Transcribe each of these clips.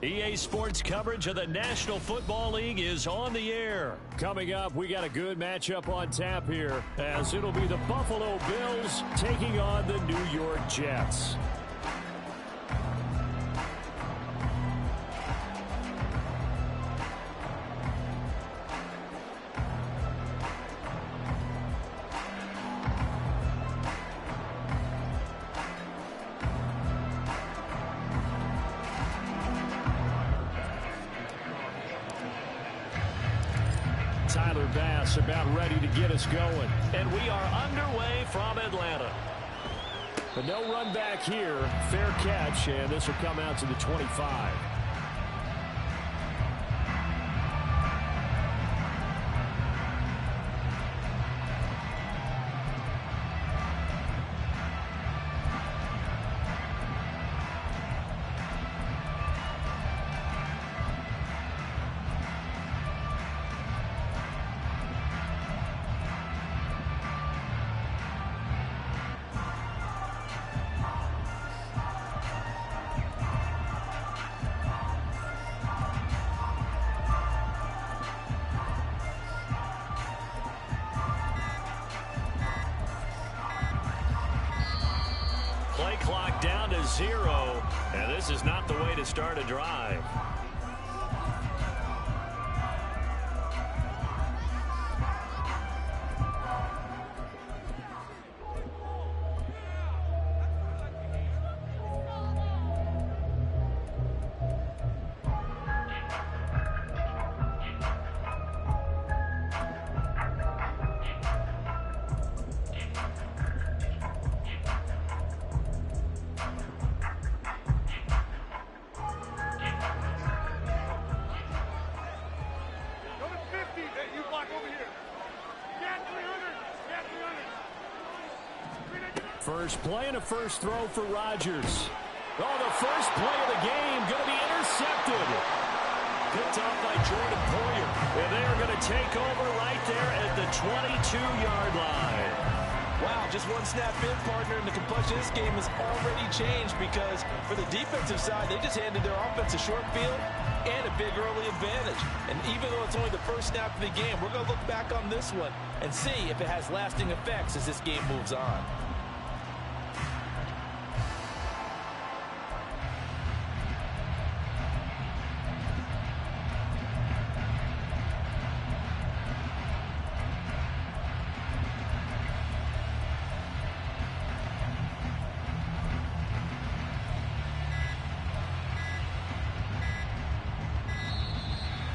EA Sports coverage of the National Football League is on the air. Coming up, we got a good matchup on tap here, as it'll be the Buffalo Bills taking on the New York Jets. Tyler Bass about ready to get us going. And we are underway from Atlanta. But no run back here. Fair catch, and this will come out to the 25. Play clock down to 0, and this is not the way to start a drive. First play and a first throw for Rodgers. Oh, the first play of the game going to be intercepted. Picked off by Jordan Poyer. And they are going to take over right there at the 22-yard line. Wow, just one snap in, partner, and the complexion of this game has already changed because for the defensive side, they just handed their offense a short field and a big early advantage. And even though it's only the first snap of the game, we're going to look back on this one and see if it has lasting effects as this game moves on.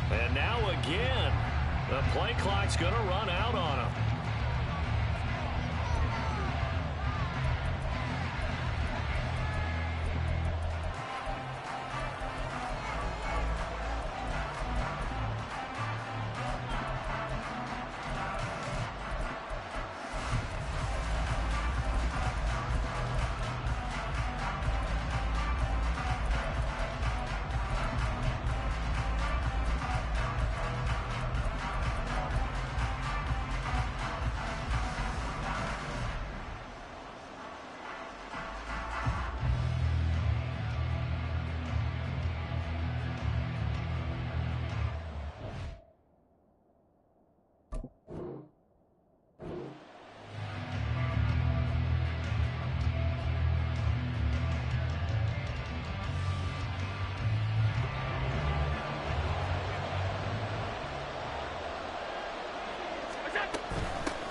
And now again, the play clock's going to run out on him.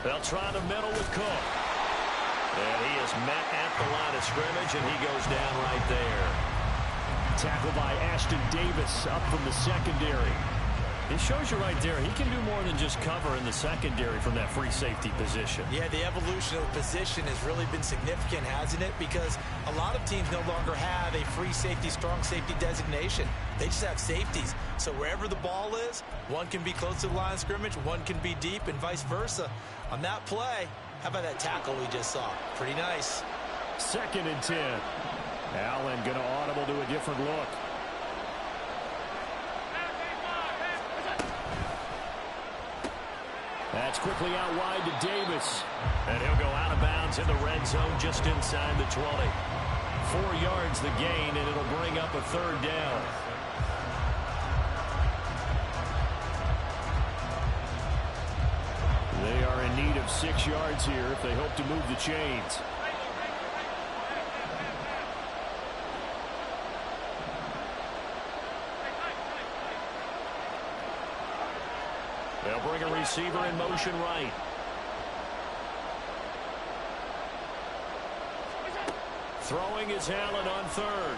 They'll try the middle with Cook. And he is met at the line of scrimmage, and he goes down right there. Tackled by Ashton Davis up from the secondary. It shows you right there, he can do more than just cover in the secondary from that free safety position. Yeah, the evolution of the position has really been significant, hasn't it? Because a lot of teams no longer have a free safety, strong safety designation. They just have safeties. So wherever the ball is, one can be close to the line of scrimmage, one can be deep, and vice versa. On that play, how about that tackle we just saw? Pretty nice. 2nd and 10. Allen going to audible to a different look. That's quickly out wide to Davis. And he'll go out of bounds in the red zone just inside the 20. 4 yards the gain, and it'll bring up a 3rd down. in need of 6 yards here if they hope to move the chains. They'll bring a receiver in motion right. Throwing is Allen on third.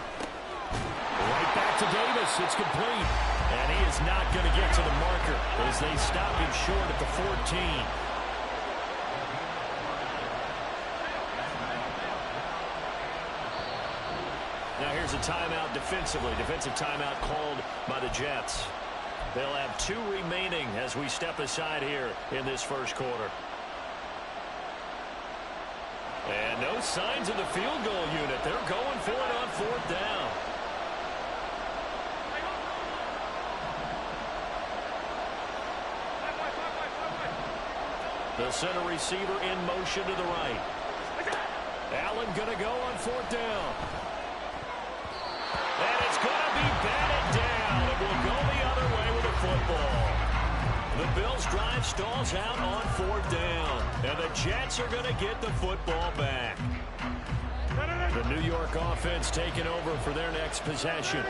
Right back to Davis. It's complete. And he is not going to get to the marker as they stop him short at the 14. Now here's a timeout defensively. Defensive timeout called by the Jets. They'll have 2 remaining as we step aside here in this first quarter. And no signs of the field goal unit. They're going for it on 4th down. The center receiver in motion to the right. Allen going to go on 4th down. And it's going to be batted down. It will go the other way with the football. The Bills' drive stalls out on 4th down. And the Jets are going to get the football back. The New York offense taking over for their next possession.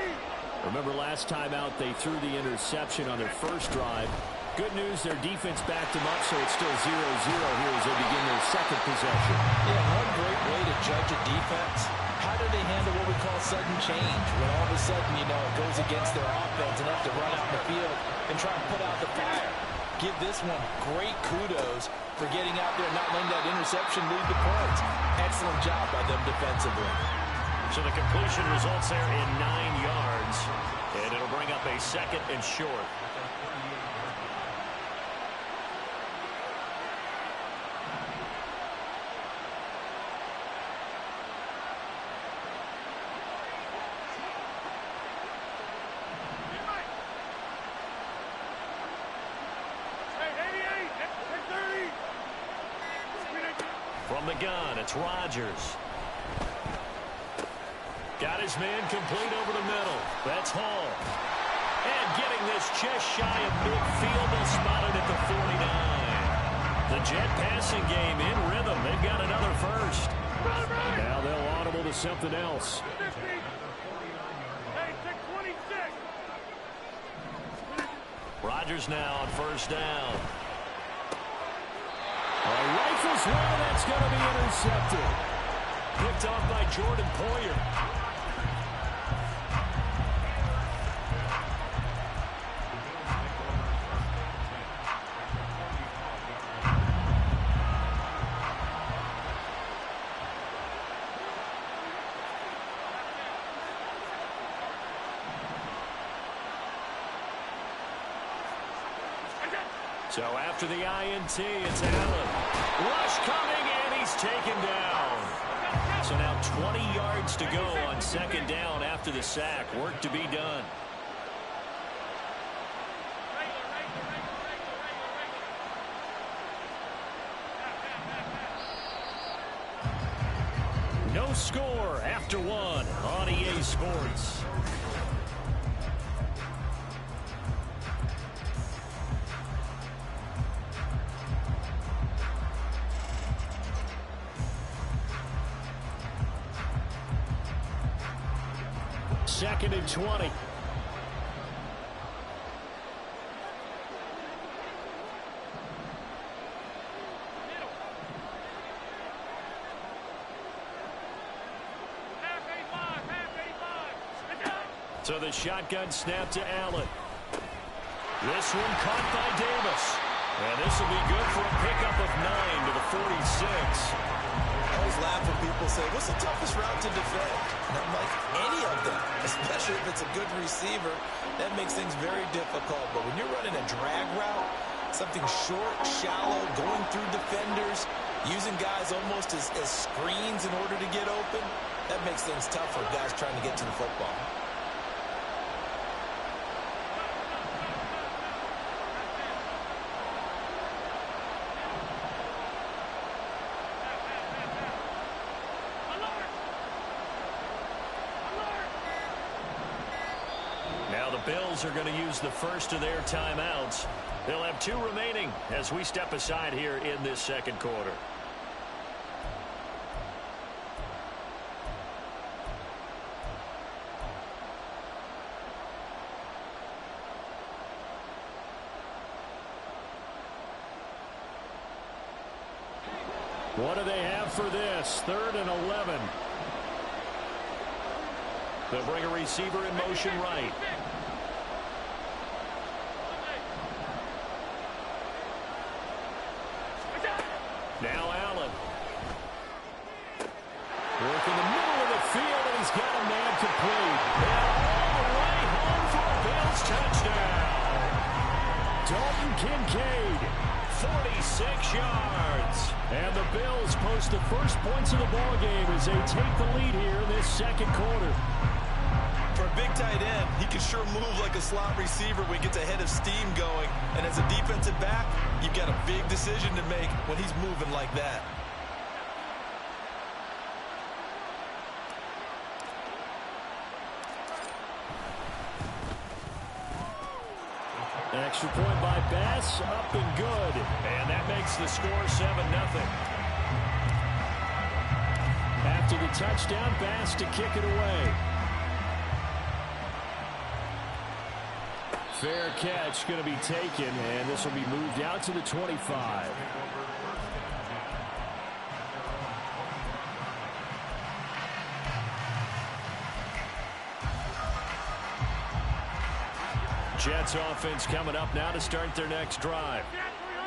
Remember last time out they threw the interception on their first drive. Good news, their defense backed them up, so it's still 0-0 here as they begin their second possession. Yeah, one great way to judge a defense. How do they handle what we call sudden change? When all of a sudden, you know, it goes against their offense and have to run out in the field and try and put out the fire. Give this one great kudos for getting out there and not letting that interception lead the points. Excellent job by them defensively. So the completion results there in 9 yards, and it'll bring up a 2nd and short. From the gun, it's Rodgers. Got his man complete over the middle. That's Hall. And getting this just shy of midfield, they'll spot it at the 49. The Jet passing game in rhythm. They've got another first. Now they'll audible to something else. Rodgers now on 1st down. Rifles one, that's going to be intercepted. Picked off by Jordan Poyer. So after the INT, it's Allen. Rush coming, and he's taken down. So now 20 yards to go on 2nd down after the sack. Work to be done. No score after 1 on EA Sports. Second and 20. So the shotgun snap to Allen. This one caught by Davis. And this will be good for a pickup of 9 to the 46. I always laugh when people say, what's the toughest route to defend? And I'm like, any of them, especially if it's a good receiver. That makes things very difficult. But when you're running a drag route, something short, shallow, going through defenders, using guys almost as screens in order to get open, that makes things tough for guys trying to get to the football. Bills are going to use the first of their timeouts. They'll have 2 remaining as we step aside here in this second quarter. What do they have for this? 3rd and 11. They'll bring a receiver in motion right. Now Allen. Work in the middle of the field, and he's got a man complete. And all the way home for a Bills touchdown. Dalton Kincaid, 46 yards. And the Bills post the first points of the ballgame as they take the lead here in this second quarter. For a big tight end, he can sure move like a slot receiver when he gets a head of steam going. And as a defensive back, you've got a big decision to make when he's moving like that. Extra point by Bass, up and good. And that makes the score 7-0. After the touchdown, Bass to kick it away. Fair catch going to be taken, and this will be moved out to the 25. Jets offense coming up now to start their next drive.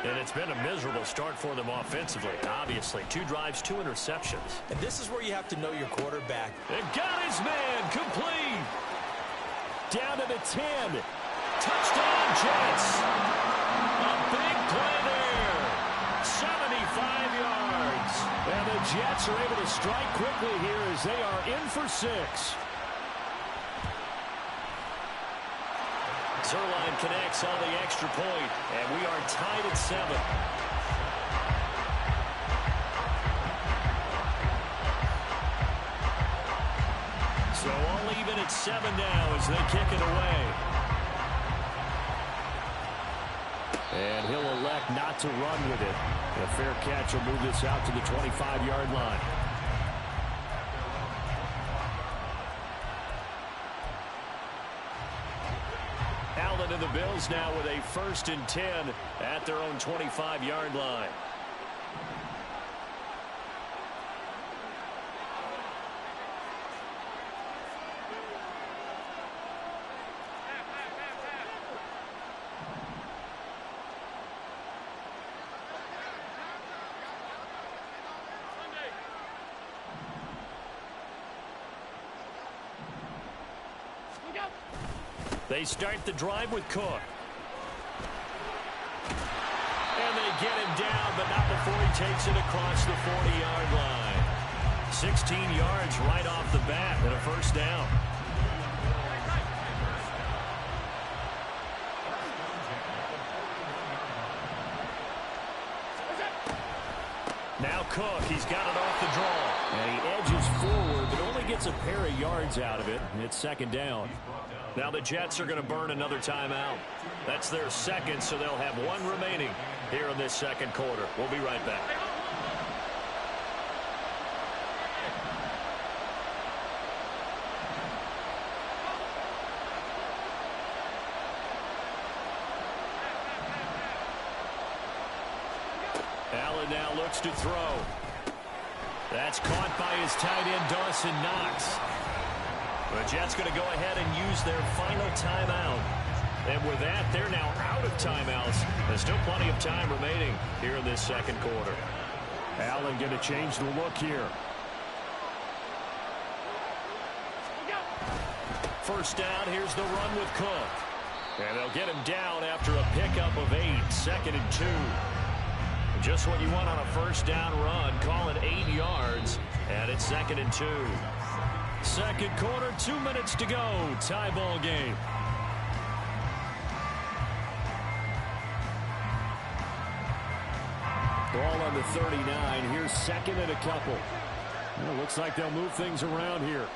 And it's been a miserable start for them offensively. Obviously, 2 drives, 2 interceptions. And this is where you have to know your quarterback. And got his man complete. Down to the 10. Touchdown, Jets. A big play there. 75 yards. And the Jets are able to strike quickly here as they are in for 6. Zuerlein connects on the extra point, and we are tied at 7. So all even at 7 now as they kick it away. And he'll elect not to run with it. A fair catch will move this out to the 25-yard line. Allen and the Bills now with a 1st and 10 at their own 25-yard line. They start the drive with Cook. And they get him down, but not before he takes it across the 40-yard line. 16 yards right off the bat and a 1st down. Now Cook, he's got it off the draw. And he edges forward, but only gets a pair of yards out of it. It's 2nd down. Now the Jets are going to burn another timeout. That's their 2nd, so they'll have 1 remaining here in this second quarter. We'll be right back. Allen now looks to throw. That's caught by his tight end, Dawson Knox. The Jets going to go ahead and use their final timeout. And with that, they're now out of timeouts. There's still plenty of time remaining here in this second quarter. Allen going to change the look here. 1st down, here's the run with Cook. And they'll get him down after a pickup of 8, 2nd and 2. Just what you want on a 1st down run. Call it 8 yards, and it's 2nd and 2. Second quarter, 2 minutes to go. Tie ball game. Ball on the 39. Here's 2nd and a couple. Well, looks like they'll move things around here.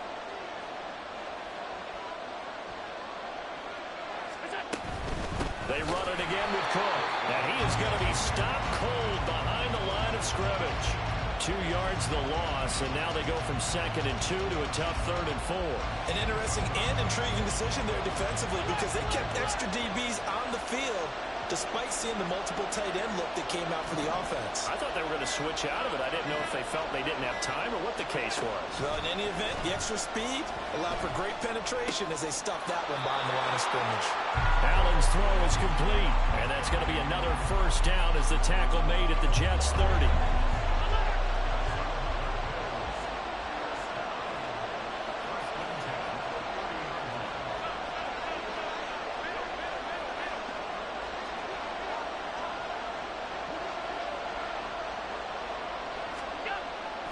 They run it again with Cook. And he is going to be stopped cold behind the line of scrimmage. 2 yards the loss, and now they go from 2nd and 2 to a tough 3rd and 4. An interesting and intriguing decision there defensively because they kept extra DBs on the field despite seeing the multiple tight end look that came out for the offense. I thought they were going to switch out of it. I didn't know if they felt they didn't have time or what the case was. Well, in any event, the extra speed allowed for great penetration as they stuffed that one behind the line of scrimmage. Allen's throw is complete, and that's going to be another first down as the tackle made at the Jets' 30.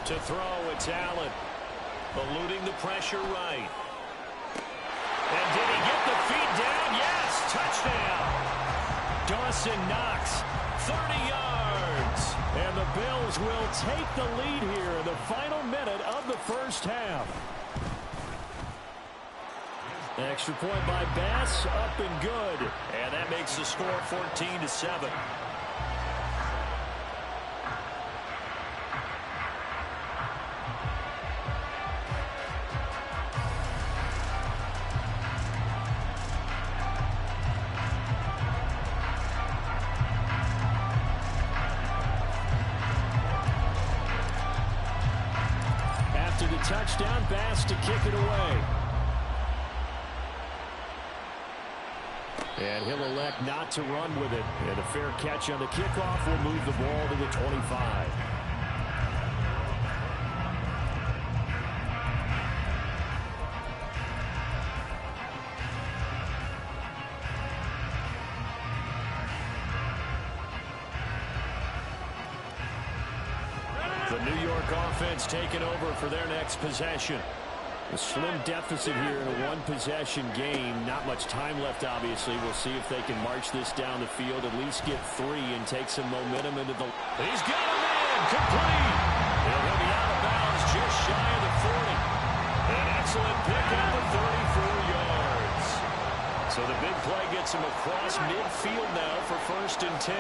To throw, it's Allen. Eluding the pressure right. And did he get the feet down? Yes! Touchdown! Dawson Knox, 30 yards. And the Bills will take the lead here in the final minute of the first half. Extra point by Bass, up and good. And that makes the score 14-7. After the touchdown, Bass to kick it away. And he'll elect not to run with it. And a fair catch on the kickoff will move the ball to the 25. The New York offense taking over for their next possession. A slim deficit here in a one-possession game. Not much time left, obviously. We'll see if they can march this down the field, at least get 3 and take some momentum into the... He's got him in! Complete! And he'll be out of bounds just shy of the 40. An excellent pick at the 34 yards. So the big play gets him across midfield now for 1st and 10.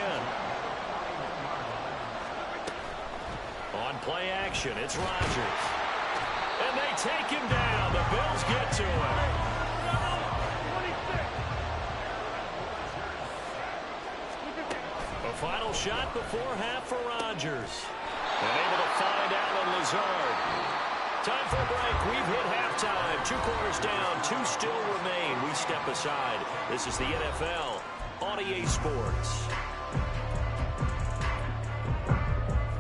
On play action, it's Rodgers. And they take him down. The Bills get to him. A final shot before half for Rodgers. And able to find Allen Lazard. Time for a break. We've hit halftime. 2 quarters down. 2 still remain. We step aside. This is the NFL on EA Sports.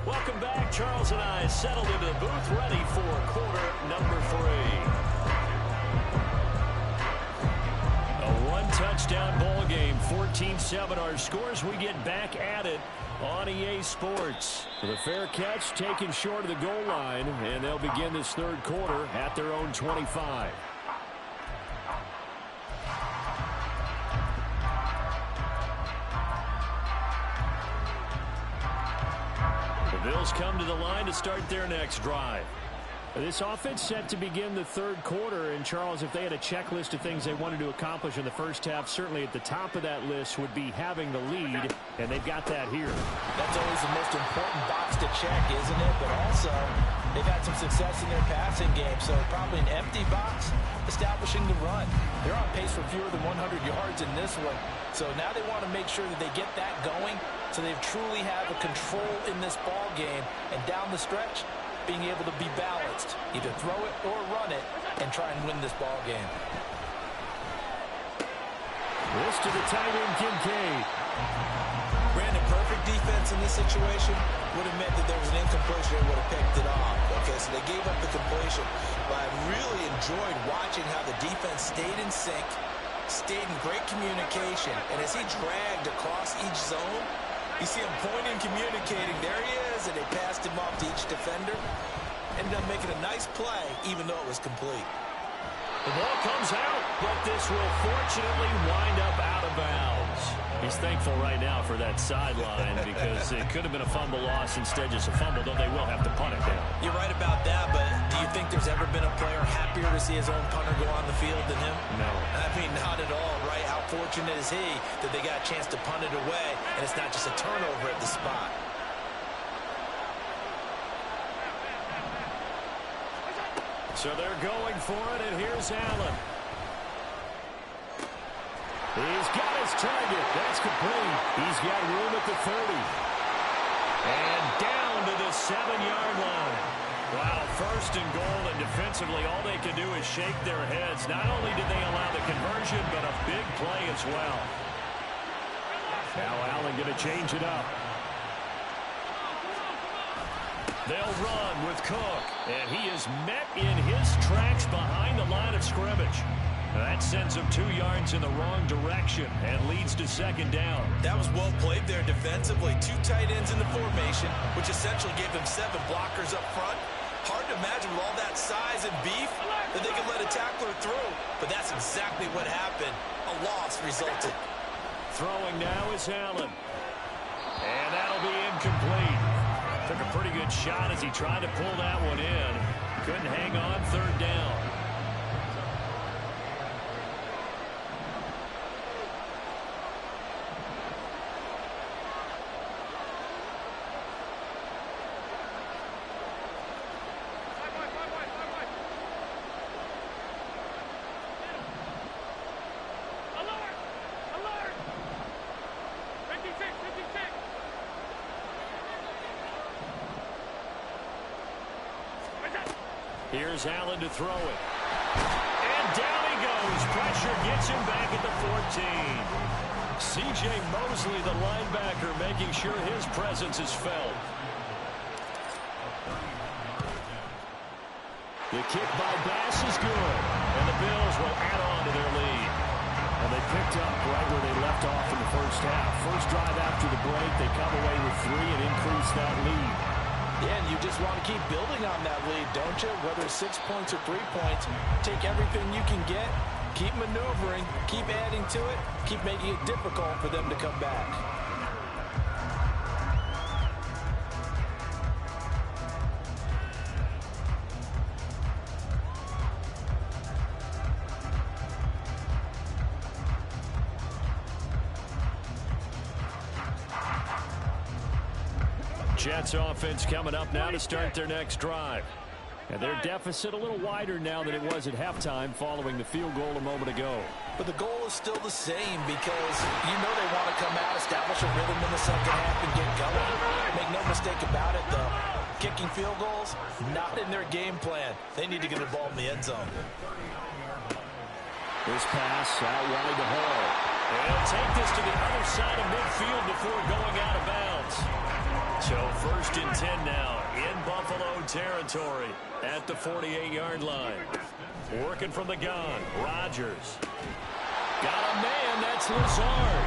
Welcome back. Charles and I settled into the booth, ready for quarter number 3. A one-touchdown ball game, 14-7 our scores. We get back at it on EA Sports. The fair catch taken short of the goal line, and they'll begin this 3rd quarter at their own 25. The Bills come to the line to start their next drive. This offense set to begin the 3rd quarter, and Charles, if they had a checklist of things they wanted to accomplish in the first half, certainly at the top of that list would be having the lead, and they've got that here. That's always the most important box to check, isn't it? But also, they've had some success in their passing game, so probably an empty box establishing the run. They're on pace for fewer than 100 yards in this one, so now they want to make sure that they get that going so they truly have a control in this ball game, and down the stretch, being able to be balanced, either throw it or run it, and try and win this ball game. This to the tight end, Kincaid. Brandon, perfect defense in this situation would have meant that there was an incompletion. They would have picked it off. Okay, so they gave up the completion. But I really enjoyed watching how the defense stayed in sync, stayed in great communication, and as he dragged across each zone, you see him pointing, communicating. There he is, and they passed him off to each defender. Ended up making a nice play, even though it was complete. The ball comes out, but this will fortunately wind up out of bounds. He's thankful right now for that sideline because it could have been a fumble loss, instead just a fumble, though they will have to punt it down. You're right about that, but do you think there's ever been a player happier to see his own punter go on the field than him? No. I mean, not at all, right? How fortunate is he that they got a chance to punt it away, and it's not just a turnover at the spot. So they're going for it, and here's Allen. He's got his target. That's complete. He's got room at the 30. And down to the 7-yard line. Wow, first and goal, and defensively all they can do is shake their heads. Not only did they allow the conversion, but a big play as well. Now Allen going to change it up. They'll run with Cook, and he is met in his tracks behind the line of scrimmage. That sends him 2 yards in the wrong direction and leads to second down. That was well played there defensively. 2 tight ends in the formation, which essentially gave them 7 blockers up front. Hard to imagine with all that size and beef that they could let a tackler through. But that's exactly what happened. A loss resulted. Throwing now is Allen. And that'll be incomplete. Took a pretty good shot as he tried to pull that one in. Couldn't hang on, third down. Here's Allen to throw it. And down he goes. Pressure gets him back at the 14. C.J. Mosley, the linebacker, making sure his presence is felt. The kick by Bass is good. And the Bills will add on to their lead. And they picked up right where they left off in the first half. First drive after the break, they come away with 3 and increase that lead. Yeah, and you just want to keep building on that lead, don't you? Whether it's 6 points or 3 points, take everything you can get, keep maneuvering, keep adding to it, keep making it difficult for them to come back. Jets offense coming up now to start their next drive. And their deficit a little wider now than it was at halftime following the field goal a moment ago. But the goal is still the same because you know they want to come out, establish a rhythm in the second half and get going. Make no mistake about it, though. Kicking field goals, not in their game plan. They need to get the ball in the end zone. This pass out wide to Hall. They'll take this to the other side of midfield before going out of bounds. So first and 10 now in Buffalo territory at the 48-yard line. Working from the gun, Rodgers. Got a man, that's Lazard.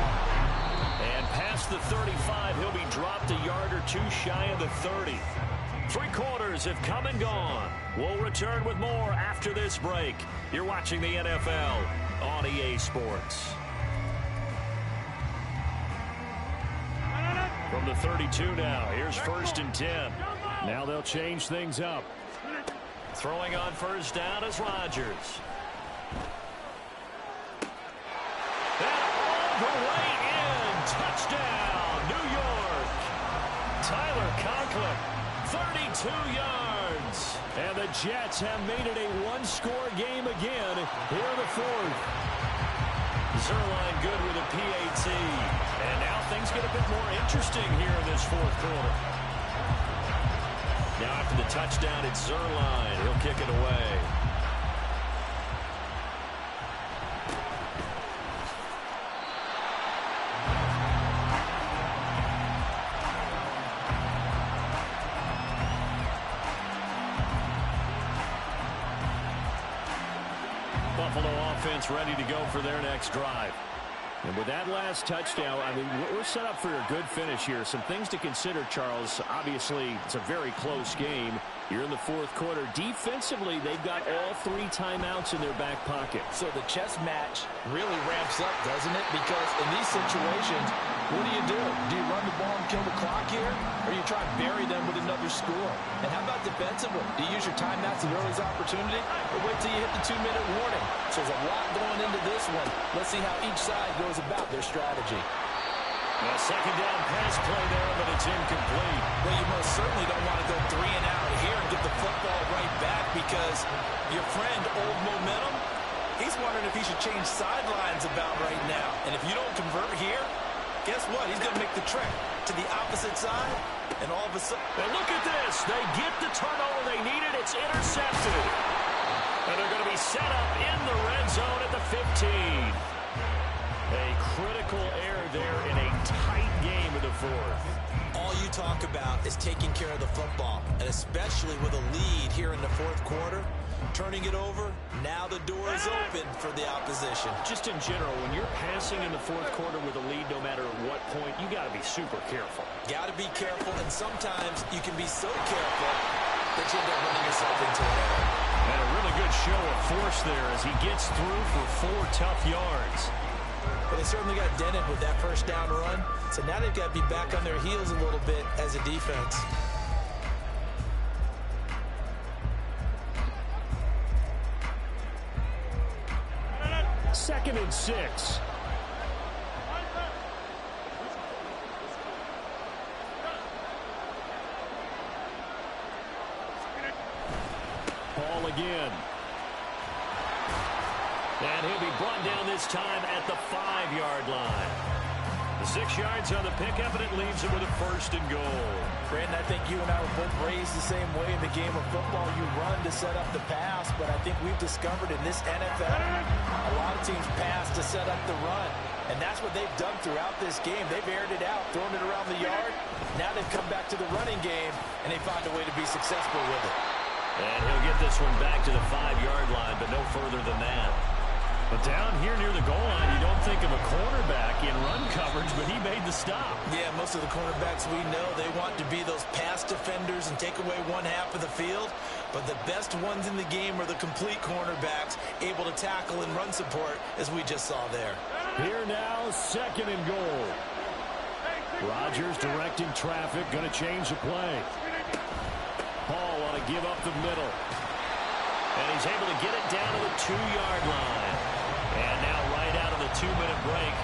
And past the 35, he'll be dropped a yard or 2 shy of the 30. 3 quarters have come and gone. We'll return with more after this break. You're watching the NFL on EA Sports. From the 32 now, here's first and 10. Now they'll change things up. Throwing on first down is Rodgers. And all the way in. Touchdown, New York. Tyler Conklin, 32 yards. And the Jets have made it a 1-score game again here in the 4th. Zuerlein good with a PAT. And now things get a bit more interesting here in this 4th quarter. Now after the touchdown, it's Zuerlein. He'll kick it away. Buffalo offense ready to go for their next drive. And with that last touchdown, I mean, we're set up for a good finish here. Some things to consider, Charles. Obviously, it's a very close game. You're in the fourth quarter. Defensively, they've got all 3 timeouts in their back pocket. So the chess match really ramps up, doesn't it? Because in these situations, what do? Do you run the ball and kill the clock here? Or you try and bury them with another score? And how about defensively? Do you use your timeouts at earliest opportunity? Or wait till you hit the 2-minute warning? So there's a lot going into this one. Let's see how each side goes about their strategy. A second down pass play there, but it's incomplete. Well, you most certainly don't want to go 3 and out here and get the football right back because your friend, Old Momentum, he's wondering if he should change sidelines about right now. And if you don't convert here, guess what? He's going to make the trek to the opposite side, and all of a sudden... And look at this. They get the turnover they needed. It's intercepted. And they're going to be set up in the red zone at the 15. A critical error there in a tight game in the fourth. All you talk about is taking care of the football, and especially with a lead here in the fourth quarter, turning it over, now the door is open for the opposition. Just in general, when you're passing in the fourth quarter with a lead, no matter at what point, you got to be super careful. Got to be careful, and sometimes you can be so careful that you end up running yourself into an error. And a really good show of force there as he gets through for 4 tough yards. But they certainly got dented with that first down run. So now they've got to be back on their heels a little bit as a defense. Second and 6. Ball again. And he'll be brought down this time at the 5-yard line. The 6 yards on the pickup, and it leaves him with a first and goal. Brandon, I think you and I were both raised the same way in the game of football. You run to set up the pass, but I think we've discovered in this NFL, a lot of teams pass to set up the run. And that's what they've done throughout this game. They've aired it out, thrown it around the yard. Now they've come back to the running game, and they find a way to be successful with it. And he'll get this one back to the 5-yard line, but no further than that. But down here near the goal line, you don't think of a cornerback in run coverage, but he made the stop. Yeah, most of the cornerbacks we know, they want to be those pass defenders and take away one half of the field. But the best ones in the game are the complete cornerbacks, able to tackle and run support, as we just saw there. Here now, second and goal. Rodgers directing traffic, going to change the play. Hall want to give up the middle. And he's able to get it down to the 2-yard line. And now right out of the 2-minute break,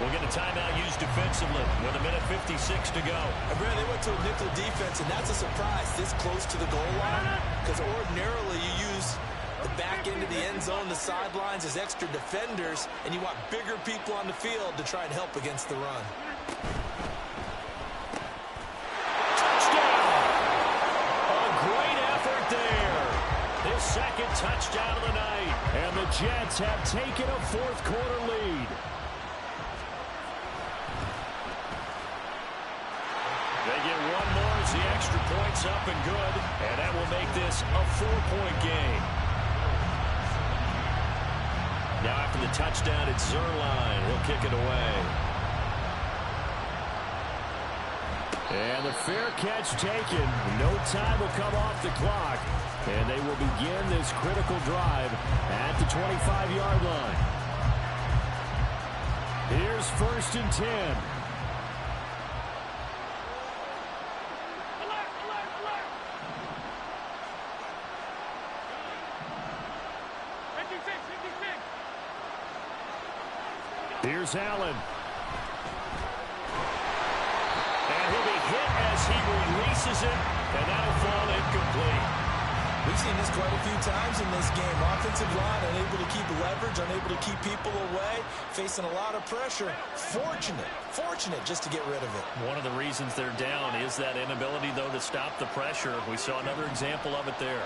we'll get a timeout used defensively with 1:56 to go. And Brandon, they went to a nickel defense, and that's a surprise this close to the goal line, because ordinarily you use the back end of the end zone, the sidelines as extra defenders, and you want bigger people on the field to try and help against the run. Touchdown! A great effort there. His second touchdown of the night, and the Jets have taken a fourth-quarter lead. They get one more as the extra point's up and good, and that will make this a 4-point game. Now after the touchdown, it's Zuerlein. He'll kick it away. And the fair catch taken. No time will come off the clock. And they will begin this critical drive at the 25-yard line. Here's 1st and 10. Here's Allen. And he'll be hit as he releases it, and that'll fall incomplete. We've seen this quite a few times in this game. Offensive line unable to keep leverage, unable to keep people away, facing a lot of pressure. Fortunate just to get rid of it. One of the reasons they're down is that inability, though, to stop the pressure. We saw another example of it there.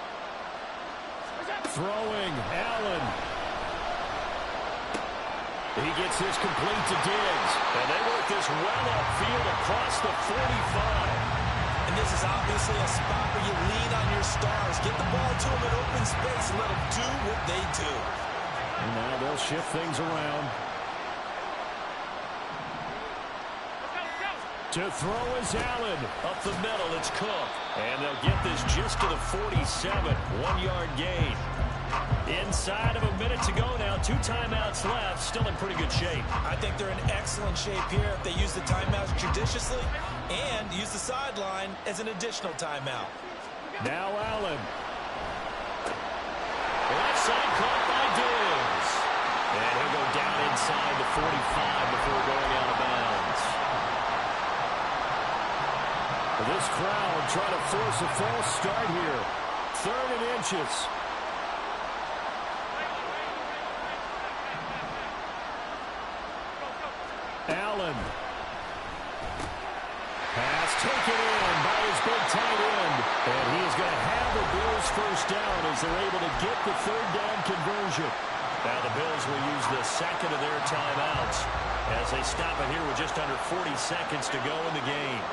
Throwing, Allen. He gets his complete to Diggs. And they work this well upfield across the 45. And this is obviously a spot where you lean on your stars. Get the ball to them in open space and let them do what they do. And now they'll shift things around. To throw is Allen. Up the middle, it's Cook. And they'll get this just to the 47. 1-yard gain. Inside of a minute to go now. 2 timeouts left. Still in pretty good shape. I think they're in excellent shape here if they use the timeouts judiciously and use the sideline as an additional timeout. Now Allen. Left side caught by Diggs. And he'll go down inside the 45 before going out of bounds. This crowd trying to force a false start here. 3rd and inches. Allen. Pass taken in by his big tight end. And he is going to have the Bills first down as they're able to get the 3rd down conversion. Now the Bills will use the second of their timeouts as they stop it here with just under 40 seconds to go in the game.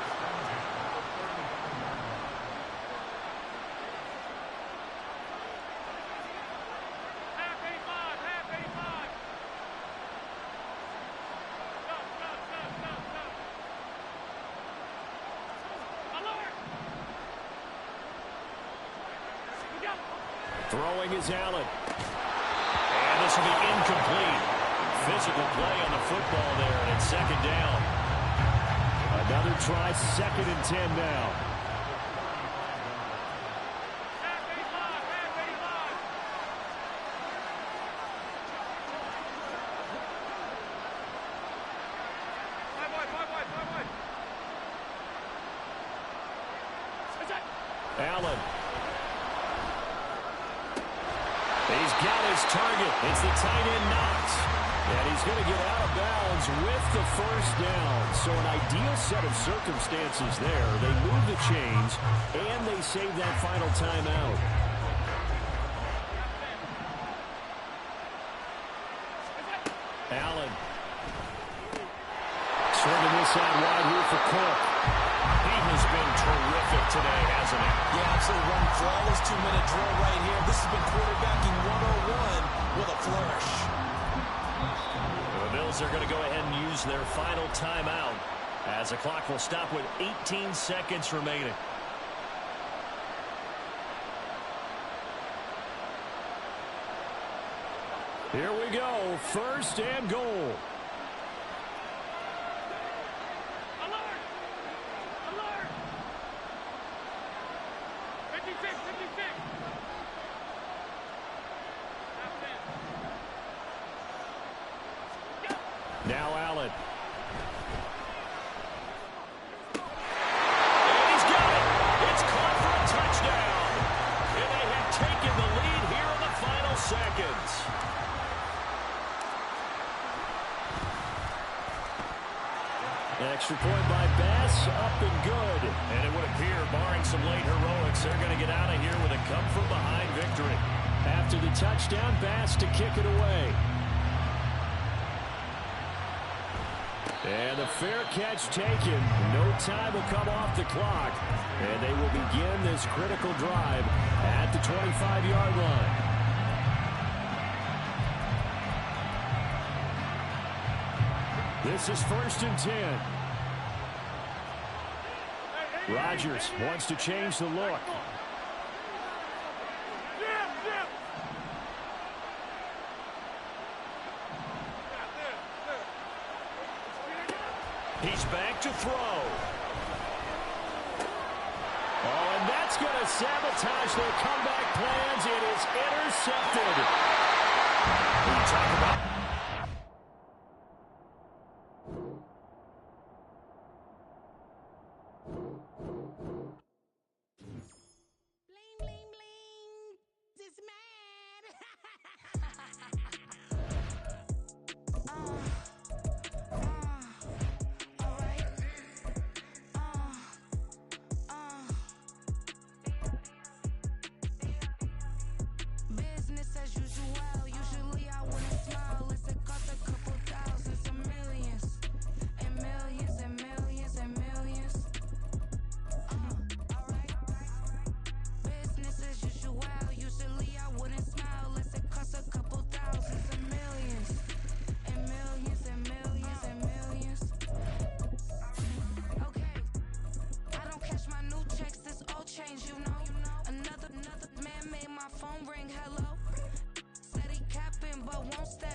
Throwing is Allen. And this will be incomplete. Physical play on the football there, and it's 2nd down. Another try, 2nd and 10 now. Allen. He's got his target. It's the tight end Knox. And he's going to get out of bounds with the first down. So an ideal set of circumstances there. They move the chains, and they save that final timeout. Allen. Swinging this out wide here for Cook. He has been terrific today, hasn't he? Yeah, absolutely. Run flawless 2-minute drill right here. This has been quarterbacking 101 with a flourish. The Bills are going to go ahead and use their final timeout as the clock will stop with 18 seconds remaining. Here we go. 1st and goal. Now Allen. And he's got it. It's caught for a touchdown. And they have taken the lead here in the final seconds. Extra point by Bass, up and good. And it would appear, barring some late heroics, they're going to get out of here with a come-from-behind victory. After the touchdown, Bass to kick it away. And the fair catch taken. No time will come off the clock. And they will begin this critical drive at the 25-yard line. This is 1st and 10. Rodgers wants to change the look. He's back to throw. Oh, and that's going to sabotage their comeback plans. It is intercepted. We talk about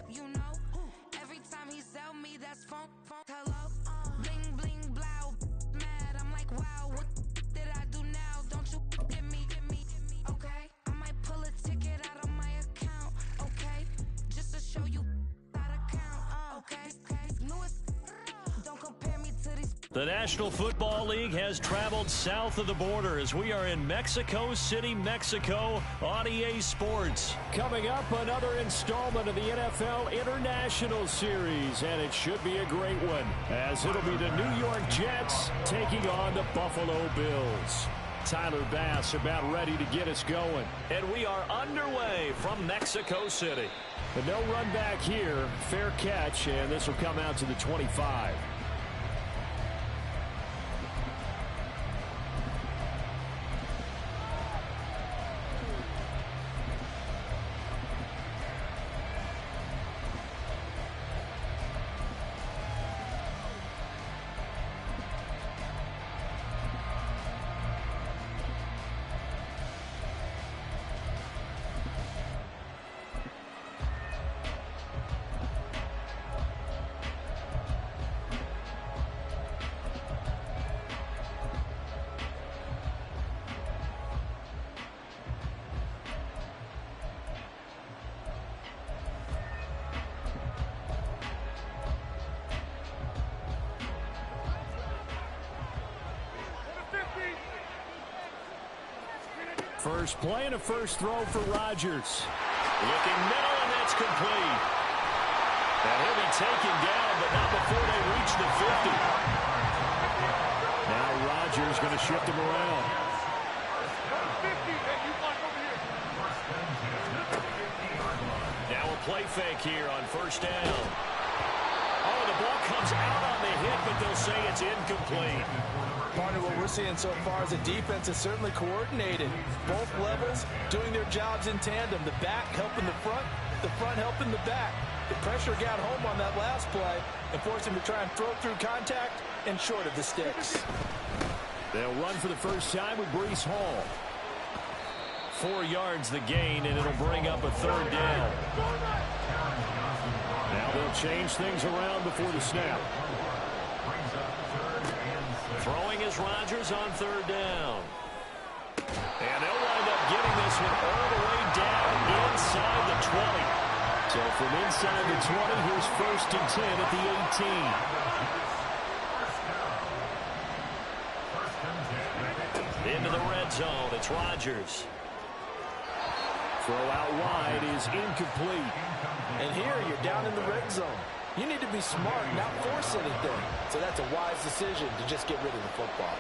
you know. Every time he sell me, that's funk, hello. Bling, bling, blow, mad. I'm like, wow, what did I do now? Don't you get me, okay? I might pull a ticket out of my account, okay? Just to show you how to count, okay? Don't compare me to these. The National Football League has traveled south of the border as we are in Mexico City, Mexico on EA Sports. Coming up, another installment of the NFL International Series, and it should be a great one as it'll be the New York Jets taking on the Buffalo Bills. Tyler Bass about ready to get us going. And we are underway from Mexico City. But no run back here. Fair catch, and this will come out to the 25. First play and a first throw for Rodgers. Looking middle, and that's complete. And he'll be taken down, but not before they reach the 50. Now Rodgers going to shift him around. Now a play fake here on first down. Oh, the ball comes out on the hit, but they'll say it's incomplete. Partner, what we're seeing so far is the defense is certainly coordinated. Both levels doing their jobs in tandem. The back helping the front helping the back. The pressure got home on that last play and forced him to try and throw through contact and short of the sticks. They'll run for the first time with Breece Hall. 4 yards the gain, and it'll bring up a third down. Now they'll change things around before the snap. Throwing is Rodgers on third down. And they'll wind up getting this one all the way down inside the 20. So from inside the 20, here's first and 10 at the 18. Into the red zone, it's Rodgers. Throw out wide is incomplete. And here you're down in the red zone. You need to be smart, not force anything. So that's a wise decision to just get rid of the football.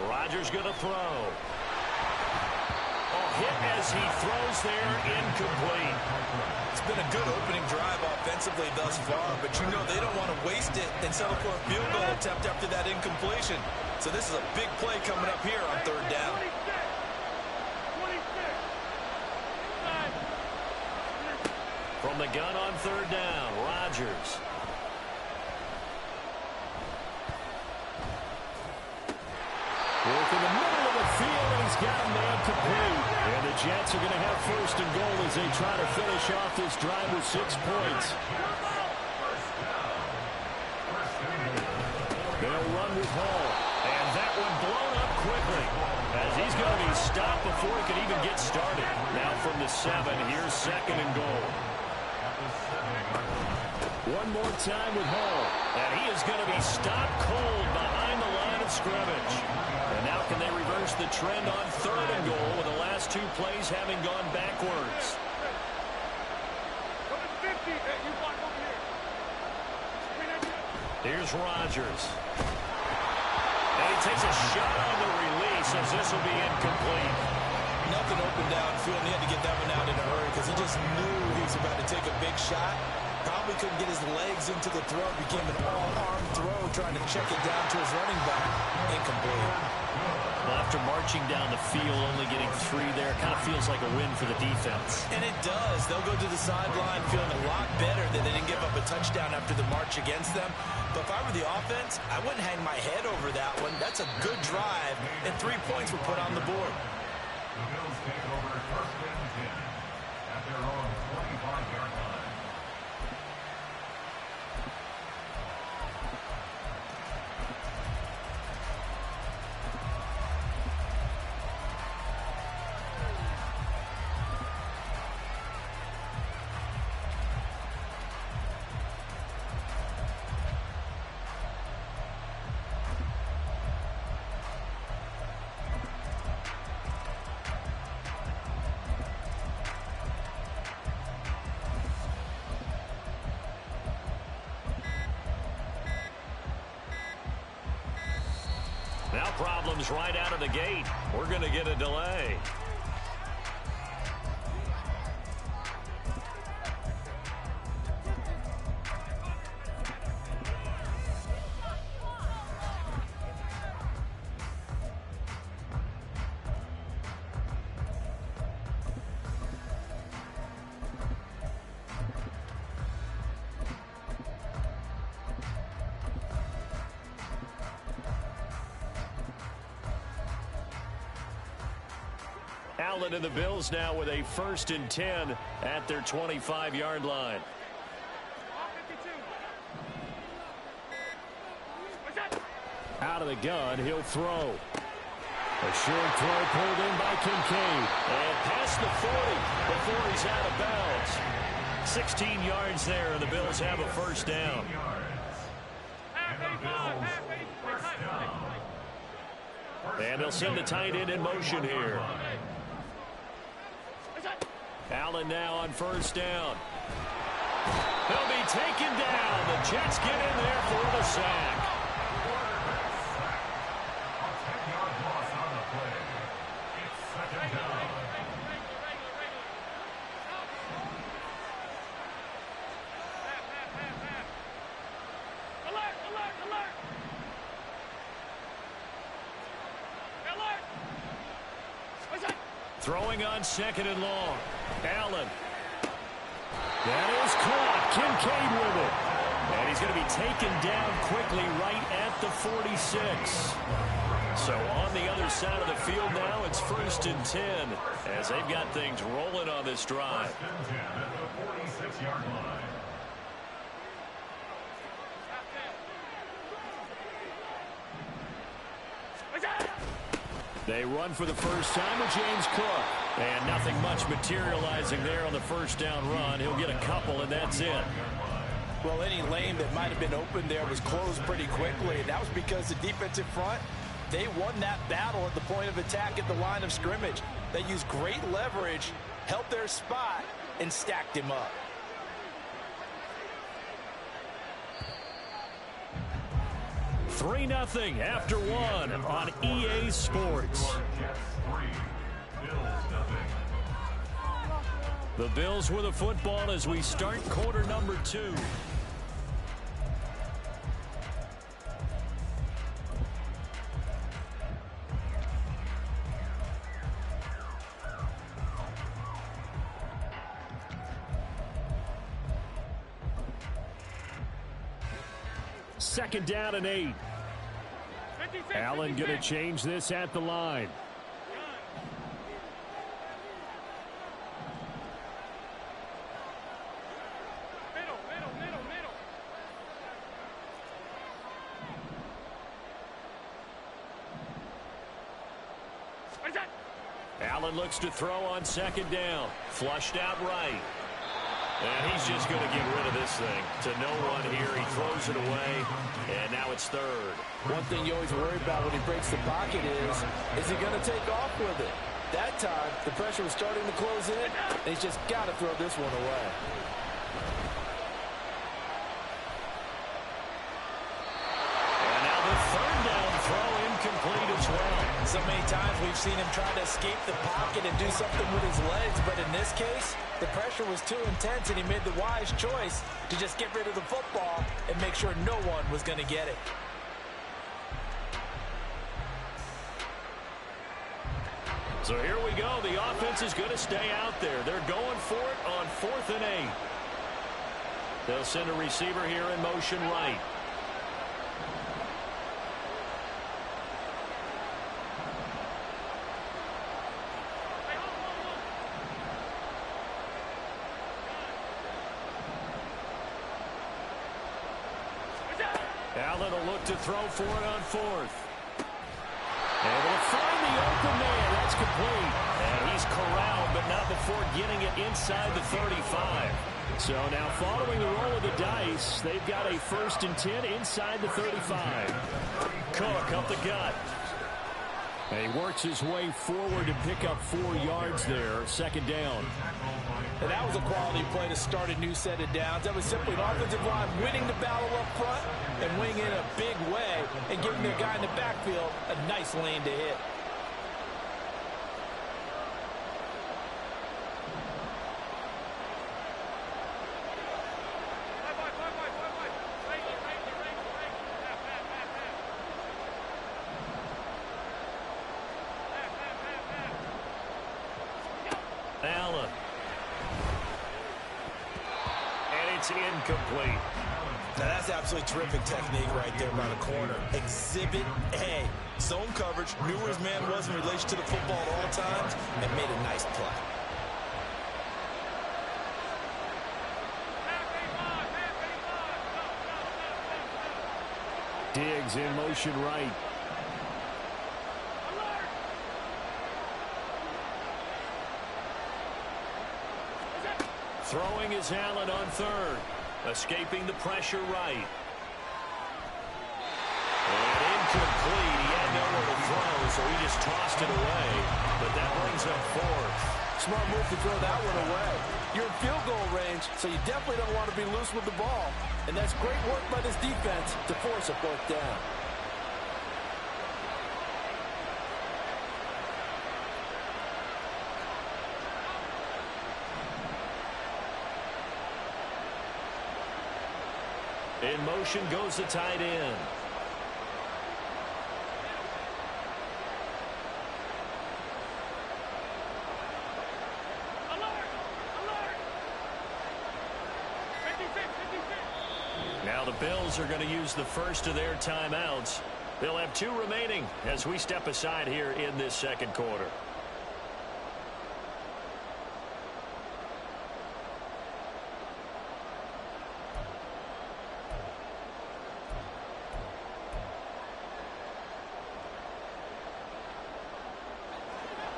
Rodgers going to throw. Hit as he throws there, incomplete. It's been a good opening drive offensively thus far, but you know they don't want to waste it and settle for a field goal attempt after that incompletion. So this is a big play coming up here on third down. From the gun on third down, Rodgers. Work in the middle of the field, and he's got a man complete. And the Jets are going to have first and goal as they try to finish off this drive with 6 points. They'll run with Hall. And that one blown up quickly as he's going to be stopped before he can even get started. Now from the 7, here's second and goal. One more time with Hall. And he is going to be stopped cold behind the line of scrimmage. And now can they reverse the trend on third and goal with the last 2 plays having gone backwards? Here's Rodgers. And he takes a shot on the release as this will be incomplete. Nothing open downfield. He had to get that one out in a hurry because he just knew he was about to take a big shot. Probably couldn't get his legs into the throw. Became an all-arm throw trying to check it down to his running back. Incomplete. Well, after marching down the field, only getting 3 there, kind of feels like a win for the defense. And it does. They'll go to the sideline feeling a lot better that they didn't give up a touchdown after the march against them. But if I were the offense, I wouldn't hang my head over that one. That's a good drive, and 3 points were put on the board. The Bills take over first and 10 at their own 25-yard line. Now problems right out of the gate. We're going to get a delay. Allen and the Bills now with a 1st and 10 at their 25-yard line. Out of the gun, he'll throw. A short throw pulled in by Kincaid. And past the 40 before he's out of bounds. 16 yards there, and the Bills have a 1st down. And they'll send the tight end in motion here. Allen now on 1st down. He'll be taken down. The Jets get in there for the sack. Throwing on 2nd and long. Allen. That is caught. Kincaid with it. And he's going to be taken down quickly right at the 46. So on the other side of the field now, it's 1st and 10 as they've got things rolling on this drive. 1st and 10 at the 46-yard line. They run for the first time with James Cook. And nothing much materializing there on the 1st down run. He'll get a couple, and that's it. Well, any lane that might have been open there was closed pretty quickly. And that was because the defensive front, they won that battle at the point of attack at the line of scrimmage. They used great leverage, held their spot, and stacked him up. Three 0 after one on EA Sports. The Bills with the football as we start quarter number 2. Second down and 8. Allen going to change this at the line. Allen looks to throw on 2nd down. Flushed out right. And he's just going to get rid of this thing to no one here. He throws it away, and now it's 3rd. One thing you always worry about when he breaks the pocket is he going to take off with it? That time, the pressure was starting to close in, and he's just got to throw this one away. And now the 3rd down throw incomplete as well. So many times we've seen him try to escape the pocket and do something with his legs, but in this case, the pressure was too intense, and he made the wise choice to just get rid of the football and make sure no one was going to get it. So here we go. The offense is going to stay out there. They're going for it on 4th and 8. They'll send a receiver here in motion right. Allen will look to throw for it on 4th. Able to find the open man. That's complete. And he's corralled, but not before getting it inside the 35. So now following the roll of the dice, they've got a 1st and 10 inside the 35. Cook up the gut. And he works his way forward to pick up 4 yards there, 2nd down. And that was a quality play to start a new set of downs. That was simply an offensive line winning the battle up front and winning in a big way and giving their guy in the backfield a nice lane to hit. Allen. And it's incomplete. Now that's absolutely terrific technique right there by the corner. Exhibit A. Zone coverage, knew where his man was in relation to the football at all times, and made a nice play. Diggs in motion right. Throwing is Allen on 3rd. Escaping the pressure right. And incomplete. He had nowhere to throw, so he just tossed it away. But that brings up 4th. Smart move to throw that one away. You're in field goal range, so you definitely don't want to be loose with the ball. And that's great work by this defense to force a 4th down. In motion goes the tight end. Now the Bills are going to use the first of their timeouts. They'll have 2 remaining as we step aside here in this 2nd quarter.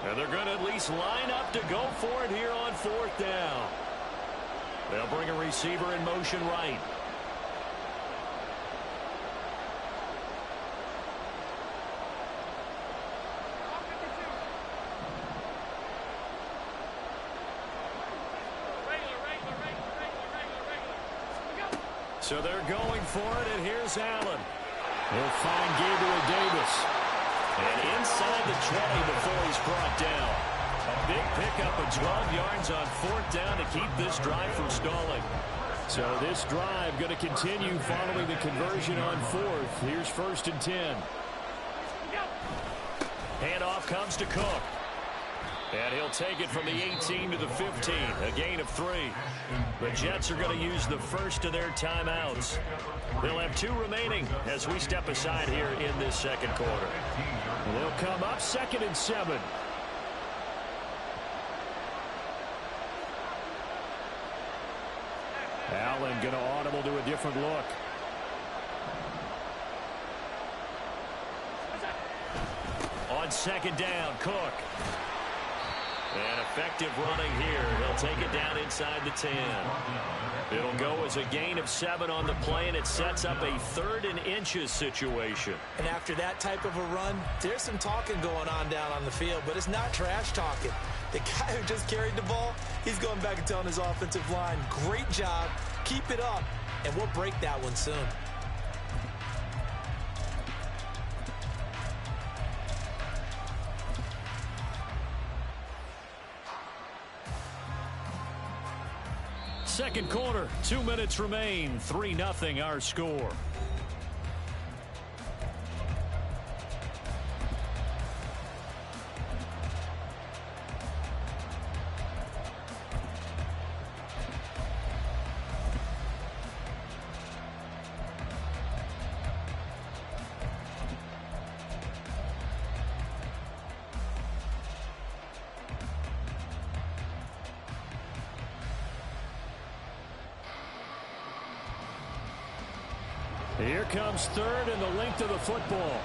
And they're going to at least line up to go for it here on 4th down. They'll bring a receiver in motion right. So they're going for it, and here's Allen. He'll find Gabriel Davis. And inside the 20 before he's brought down. A big pickup of 12 yards on 4th down to keep this drive from stalling. So this drive going to continue following the conversion on 4th. Here's 1st and 10. Handoff comes to Cook. And he'll take it from the 18 to the 15, a gain of 3. The Jets are going to use the first of their timeouts. They'll have 2 remaining as we step aside here in this 2nd quarter. They'll come up 2nd and 7. Allen going to audible to a different look. On 2nd down, Cook. And effective running here. He'll take it down inside the 10. It'll go as a gain of 7 on the play, and it sets up a 3rd and inches situation. And after that type of a run, there's some talking going on down on the field, but it's not trash talking. The guy who just carried the ball, he's going back and telling his offensive line, great job, keep it up, and we'll break that one soon. Second quarter, 2 minutes remain, 3-0 our score. Here comes third and the length of the football.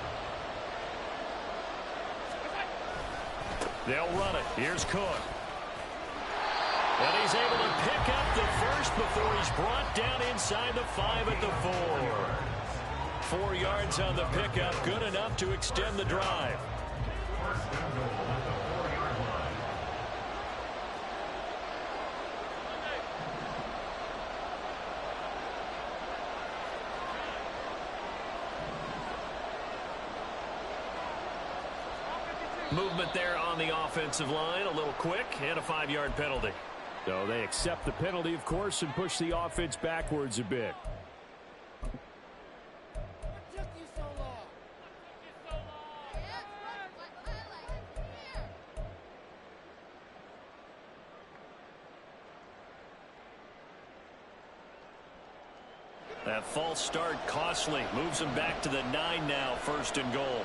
They'll run it. Here's Cook. And he's able to pick up the first before he's brought down inside the 5 at the 4. 4 yards on the pickup, good enough to extend the drive. Movement there on the offensive line, a little quick, and a 5-yard penalty. So they accept the penalty, of course, and push the offense backwards a bit. That false start costly. Moves them back to the 9 now, 1st and goal.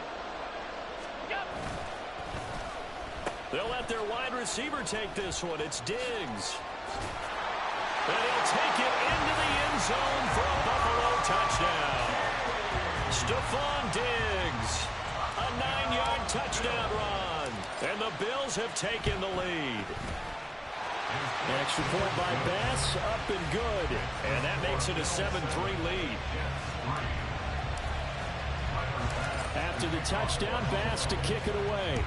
They'll let their wide receiver take this one. It's Diggs. And he'll take it into the end zone for a Buffalo touchdown. Stephon Diggs. A 9-yard touchdown run. And the Bills have taken the lead. Extra point by Bass, up and good. And that makes it a 7-3 lead. After the touchdown, Bass to kick it away.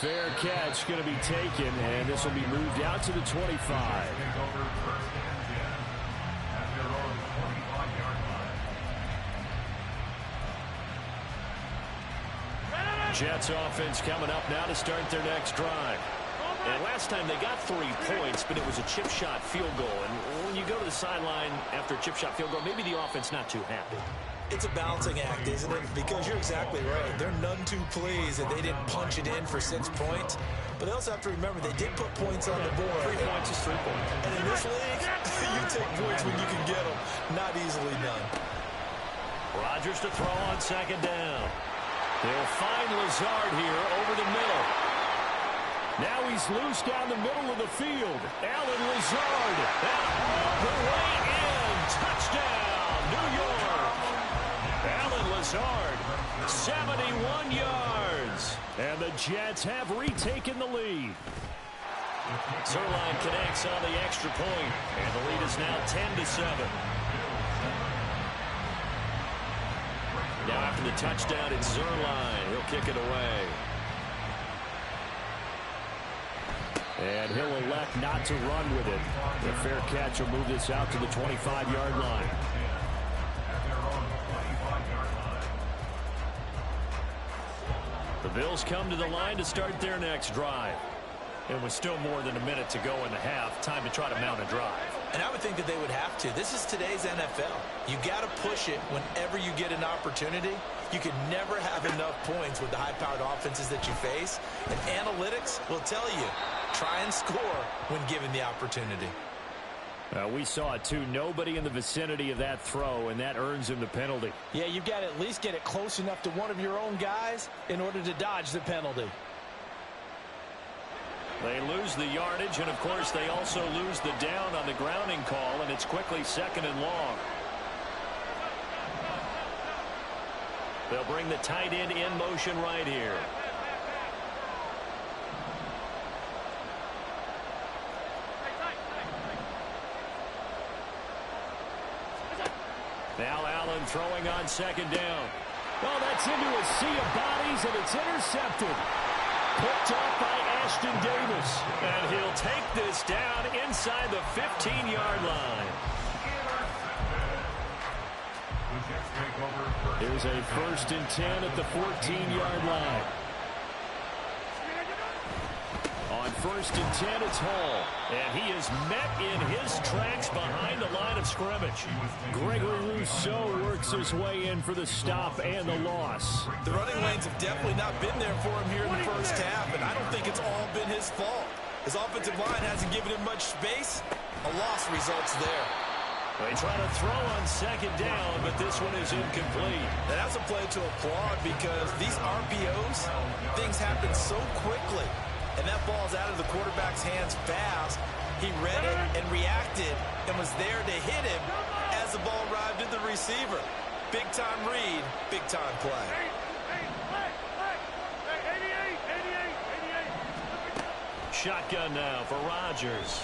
Fair catch going to be taken, and this will be moved out to the 25. Jets offense coming up now to start their next drive. And last time they got 3 points, but it was a chip shot field goal. And when you go to the sideline after a chip shot field goal, maybe the offense not too happy. It's a balancing act, isn't it? Because you're exactly right. They're none too pleased that they didn't punch it in for 6 points. But they also have to remember they did put points on the board. 3 points is 3 points. And in this league, you take points when you can get them. Not easily done. Rodgers to throw on 2nd down. They'll find Lazard here over the middle. Now he's loose down the middle of the field. Allen Lazard. And all the way in. Touchdown, New York. Allen Lazard, 71 yards. And the Jets have retaken the lead. Zuerlein connects on the extra point. And the lead is now 10-7. Now after the touchdown, it's Zuerlein. He'll kick it away. And he'll elect not to run with it. The fair catch will move this out to the 25-yard line. The Bills come to the line to start their next drive. And with still more than a minute to go in the half, time to try to mount a drive. And I would think that they would have to. This is today's NFL. You got to push it whenever you get an opportunity. You can never have enough points with the high-powered offenses that you face. And analytics will tell you, try and score when given the opportunity. We saw it too. Nobody in the vicinity of that throw, and that earns him the penalty. Yeah, you've got to at least get it close enough to one of your own guys in order to dodge the penalty. They lose the yardage, and of course they also lose the down on the grounding call, and it's quickly 2nd and long. They'll bring the tight end in motion right here. Now Allen throwing on 2nd down. Well, that's into a sea of bodies, and it's intercepted. Picked up by Ashton Davis. And he'll take this down inside the 15-yard line. Here's a 1st and 10 at the 14-yard line. On 1st and 10, it's Hall. And he is met in his tracks behind the line of scrimmage. Gregory Rousseau works his way in for the stop and the loss. The running lanes have definitely not been there for him here in the first half, and I don't think it's all been his fault. His offensive line hasn't given him much space. A loss results there. They try to throw on 2nd down, but this one is incomplete. And that's a play to applaud because these RPOs, things happen so quickly. And that ball's out of the quarterback's hands fast. He read it and reacted and was there to hit him as the ball arrived at the receiver. Big-time read, big-time play. Shotgun now for Rodgers.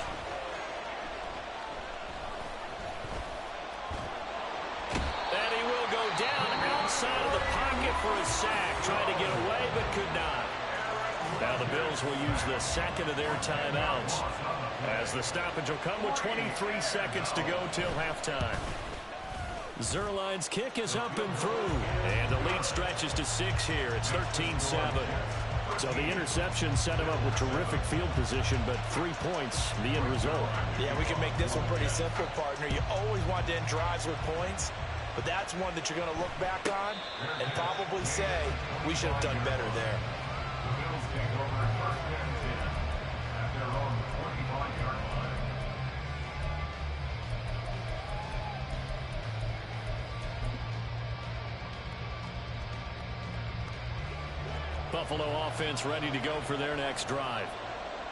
And he will go down outside of the pocket for a sack. Trying to get away, but could not. Now the Bills will use the second of their timeouts, as the stoppage will come with 23 seconds to go till halftime. Zuerlein's kick is up and through, and the lead stretches to 6 here. It's 13-7. So the interception set him up with terrific field position, but 3 points, the end result. Yeah, we can make this one pretty simple, partner. You always want to end drives with points, but that's one that you're going to look back on and probably say, we should have done better there. The Bills take over first and 10 at their own 25-yard line. Buffalo offense ready to go for their next drive.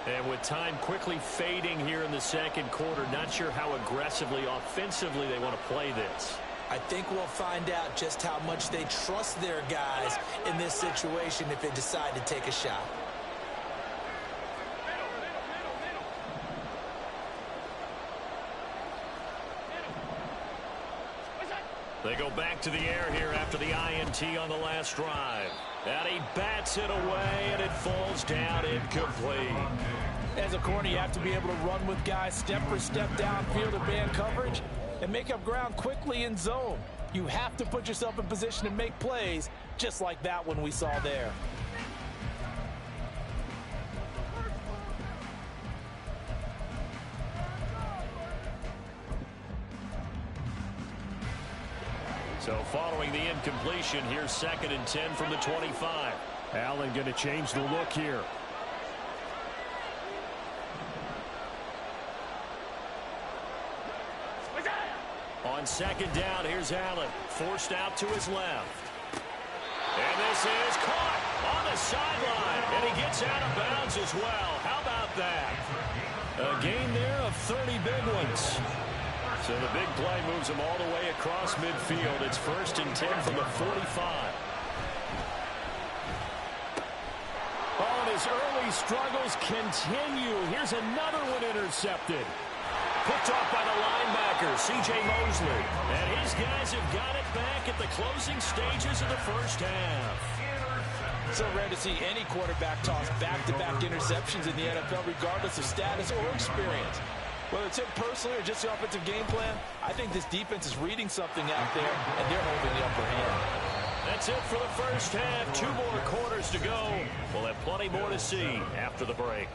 And with time quickly fading here in the second quarter, not sure how aggressively, offensively they want to play this. I think we'll find out just how much they trust their guys in this situation if they decide to take a shot. They go back to the air here after the INT on the last drive. And he bats it away, and it falls down incomplete. As a corner, you have to be able to run with guys step for step downfield in man coverage and make up ground quickly in zone. You have to put yourself in position to make plays, just like that one we saw there. So following the incompletion, here's 2nd and 10 from the 25. Allen going to change the look here. On 2nd down, here's Allen. Forced out to his left. And this is caught on the sideline. And he gets out of bounds as well. How about that? A gain there of 30 big ones. So the big play moves him all the way across midfield. It's 1st and 10 from the 45. Oh, and his early struggles continue. Here's another one intercepted. Picked off by the linebacker, C.J. Mosley. And his guys have got it back at the closing stages of the first half. So rare to see any quarterback toss back-to-back interceptions in the NFL, regardless of status or experience. Whether it's him personally or just the offensive game plan, I think this defense is reading something out there, and they're holding the upper hand. That's it for the first half. 2 more quarters to go. We'll have plenty more to see after the break.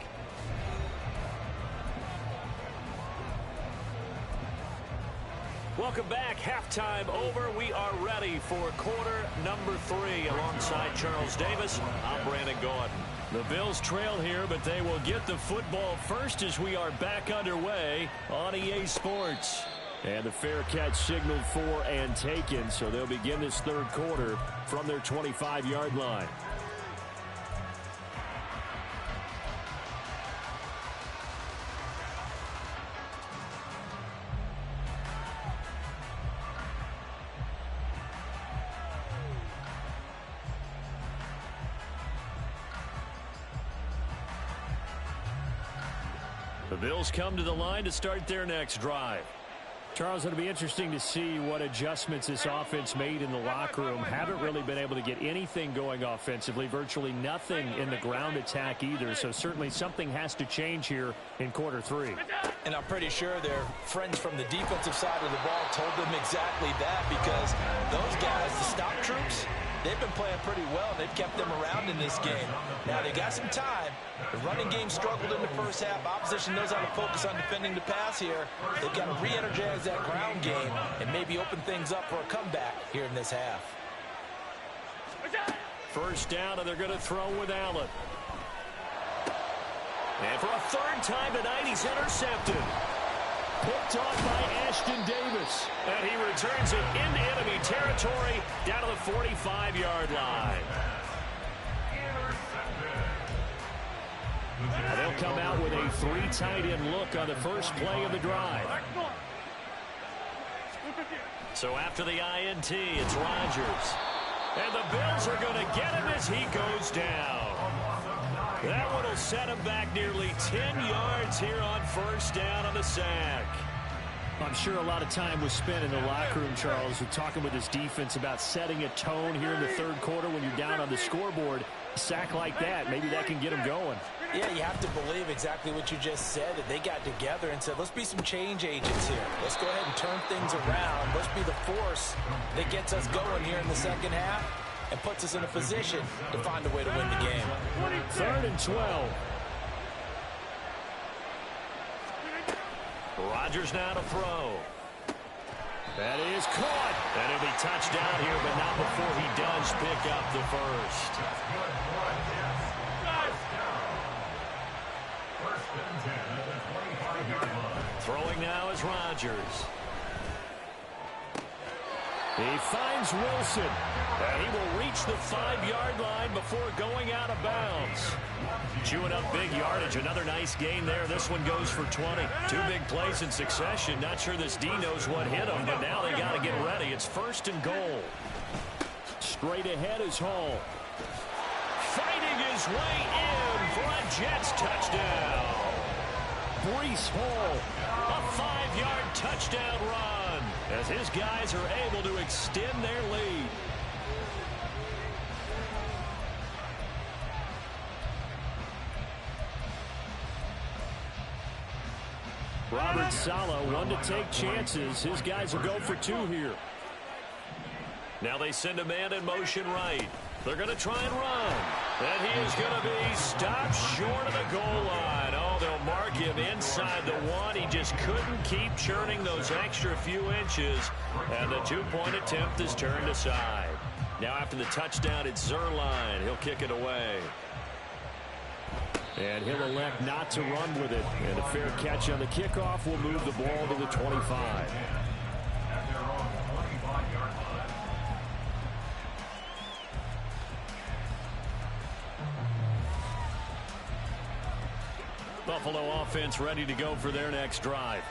Welcome back. Halftime over. We are ready for quarter number 3 alongside Charles Davis. I'm Brandon Gaudin. The Bills trail here, but they will get the football first as we are back underway on EA Sports. And the fair catch signaled for and taken, so they'll begin this third quarter from their 25-yard line. The Bills come to the line to start their next drive. Charles, it'll be interesting to see what adjustments this offense made in the locker room. Haven't really been able to get anything going offensively, virtually nothing in the ground attack either. So certainly something has to change here in quarter 3. And I'm pretty sure their friends from the defensive side of the ball told them exactly that, because those guys, the stop troops, they've been playing pretty well, and they've kept them around in this game. Now, they got some time. The running game struggled in the first half. Opposition knows how to focus on defending the pass here. They've got to re-energize that ground game and maybe open things up for a comeback here in this half. First down, and they're going to throw with Allen. And for a third time tonight, he's intercepted. Picked off by Ashtyn Davis. And he returns it into enemy territory down to the 45-yard line. They'll come out with a 3 tight end look on the first play of the drive. So after the INT, it's Rodgers. And the Bills are going to get him as he goes down. That one will set him back nearly 10 yards here on first down on the sack. I'm sure a lot of time was spent in the locker room, Charles, with talking with his defense about setting a tone here in the third quarter when you're down on the scoreboard. A sack like that, maybe that can get him going. Yeah, you have to believe exactly what you just said, that they got together and said, let's be some change agents here. Let's go ahead and turn things around. Let's be the force that gets us going here in the second half and puts us in a position to find a way to win the game. 3rd and 12. Rodgers now to throw. That is caught. And it'll be touchdown here, but not before he does pick up the first. Throwing now is Rodgers. He finds Wilson. And he will reach the 5-yard line before going out of bounds. Chewing up big yardage. Another nice gain there. This one goes for 20. 2 big plays in succession. Not sure this D knows what hit him, but now they got to get ready. It's 1st and goal. Straight ahead is Hall. Fighting his way in for a Jets touchdown. Breece Hall, a 5-yard touchdown run as his guys are able to extend their lead. Robert Saleh, one to take chances. His guys will go for 2 here. Now they send a man in motion right. They're going to try and run. And he is going to be stopped short of the goal line. Oh, they'll mark him inside the 1. He just couldn't keep churning those extra few inches. And the 2-point attempt is turned aside. Now after the touchdown, it's Zuerlein. He'll kick it away. And he'll elect not to run with it. And a fair catch on the kickoff will move the ball to the 25. Buffalo offense ready to go for their next drive.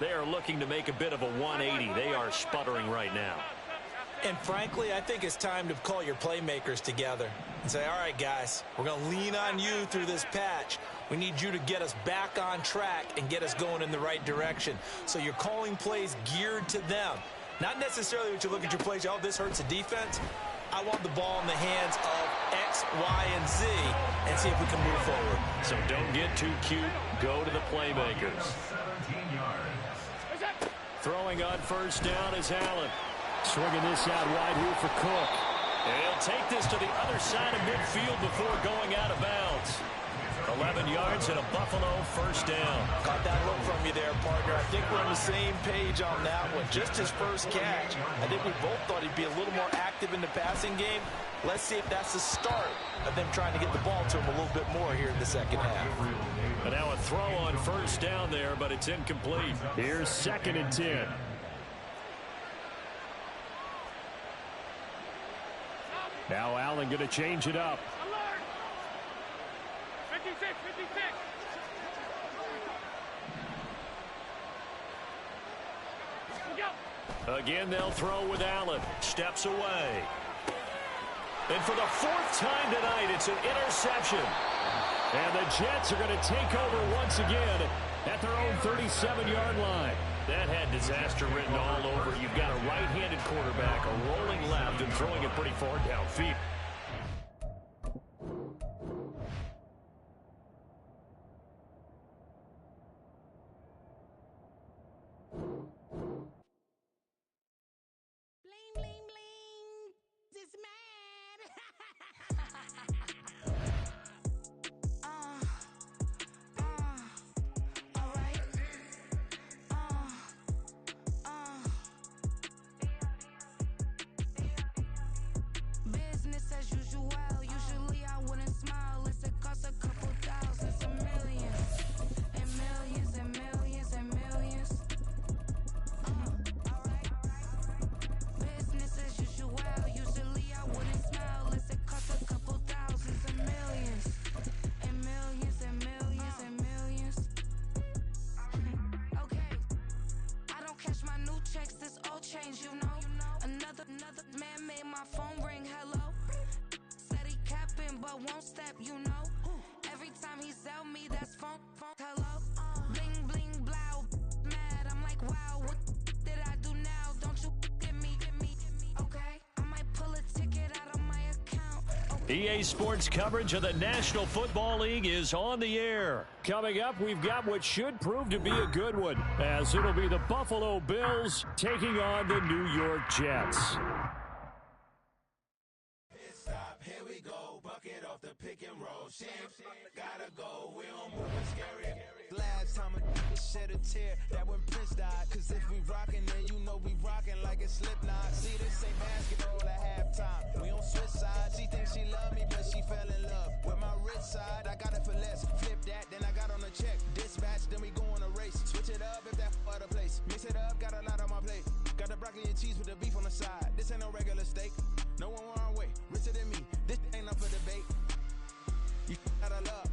They are looking to make a bit of a 180. They are sputtering right now. And frankly, I think it's time to call your playmakers together and say, all right, guys, we're going to lean on you through this patch. We need you to get us back on track and get us going in the right direction. So you're calling plays geared to them. Not necessarily when you look at your plays, oh, this hurts the defense. I want the ball in the hands of X, Y, and Z and see if we can move forward. So don't get too cute. Go to the playmakers. Throwing on first down is Allen. Swinging this out wide here for Cook. And he'll take this to the other side of midfield before going out of bounds. 11 yards and a Buffalo first down. Got that look from you there, partner. I think we're on the same page on that one. Just his first catch. I think we both thought he'd be a little more active in the passing game. Let's see if that's the start of them trying to get the ball to him a little bit more here in the second half. And now a throw on first down there, but it's incomplete. Here's 2nd and 10. Now Allen going to change it up. 56. Again, they'll throw with Allen. Steps away. And for the 4th time tonight, it's an interception. And the Jets are going to take over once again at their own 37-yard line. That had disaster written all over. You've got a right-handed quarterback, a rolling left, and throwing it pretty far downfield. step, you know. Every time he sell me, that's funk. Hello, bling bling blow, mad. I'm like, wow, what did I do now? Don't you get me? Okay, I might pull a ticket out of my account. EA Sports coverage of the National Football League is on the air. Coming up, we've got what should prove to be a good one, as it'll be the Buffalo Bills taking on the New York Jets. Here we go, bucket off the pick and roll. Gotta go, we don't move it scary. Last time a shed a tear, that when Prince died. Cause if we rockin', then you know we rockin' like a Slipknot. See, this ain't basketball at halftime. We on switch sides. She thinks she love me, but she fell in love with my rich side. I got it for less. Flip that, then I got on a check. Dispatch, then we go on a race. Switch it up if that other place. Mix it up, got a lot on my plate. Got the broccoli and cheese with the beef on the side. This ain't no regular steak. No one wrong way, richer than me. This ain't up for debate. You gotta love.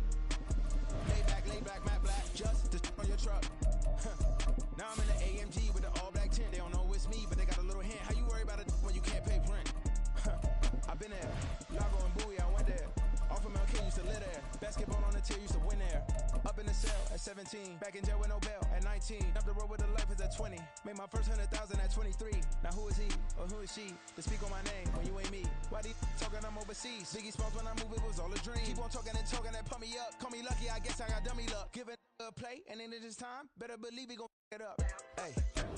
Lay back, matte black. Just on your truck. Now I'm in the AMG with the all black tint. They don't know it's me, but they got a little hint. How you worry about it when you can't pay rent? I've been there. Lago and Bowie, I went there. Off of Mount King, used to live there. Basketball on the tier, used to win there. Up in the cell at 17. Back in jail with no bail at 19. Up the road with the life is at 20. Made my first 100,000 at 23. Now who is he or who is she to speak on my name when you ain't me? Why these talking I'm overseas? Biggie Smalls when I move it was all a dream. Keep on talking and pump me up. Call me lucky, I guess I got dummy luck. Give it a play and then it is time. Better believe we gon' it up. Hey.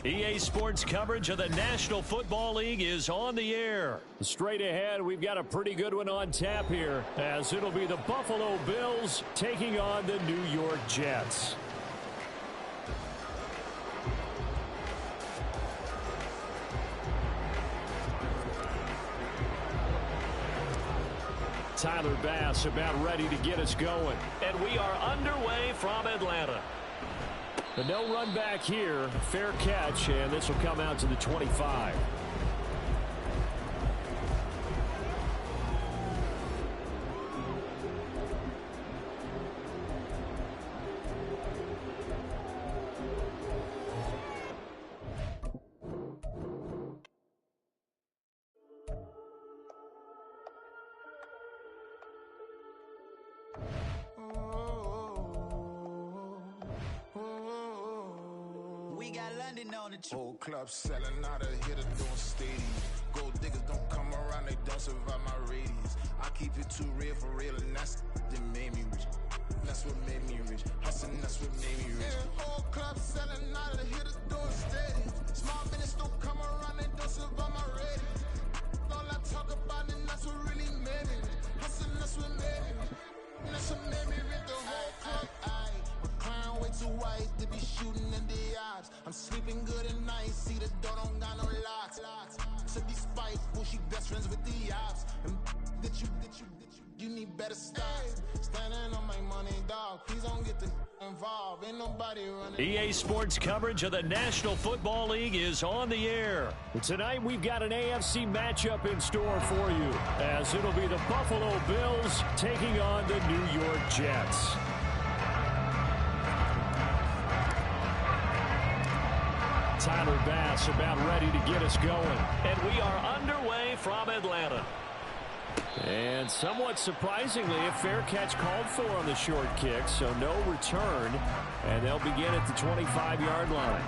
EA Sports coverage of the National Football League is on the air. Straight ahead, we've got a pretty good one on tap here, as it'll be the Buffalo Bills taking on the New York Jets. Tyler Bass about ready to get us going. And we are underway from Atlanta. The no run back here, fair catch, and this will come out to the 25. Old clubs selling out of here to doing stadiums. Gold diggers don't come around, they don't survive my radius. I keep it too real for real, and that's that made me rich. That's what made me rich. Hustling, that's what made me rich. Yeah, old clubs selling out of here to doing stadiums. Small business don't come around, they don't survive my radius. All I talk about, and that's what really made me rich. Hustling, that's what made me rich. That's what made me rich. The whole club, McLaren way too white to be shooting in the eyes. I'm sleeping good at night, see the door don't got no locks. So be spiteful, she best friends with the ops. And that you need better stop. Standing on my money, dog. Please don't get involved. Ain't nobody running. EA Sports coverage of the National Football League is on the air. Tonight we've got an AFC matchup in store for you, as it'll be the Buffalo Bills taking on the New York Jets. Tyler Bass about ready to get us going. And we are underway from Atlanta. And somewhat surprisingly, a fair catch called for on the short kick, so no return. And they'll begin at the 25-yard line.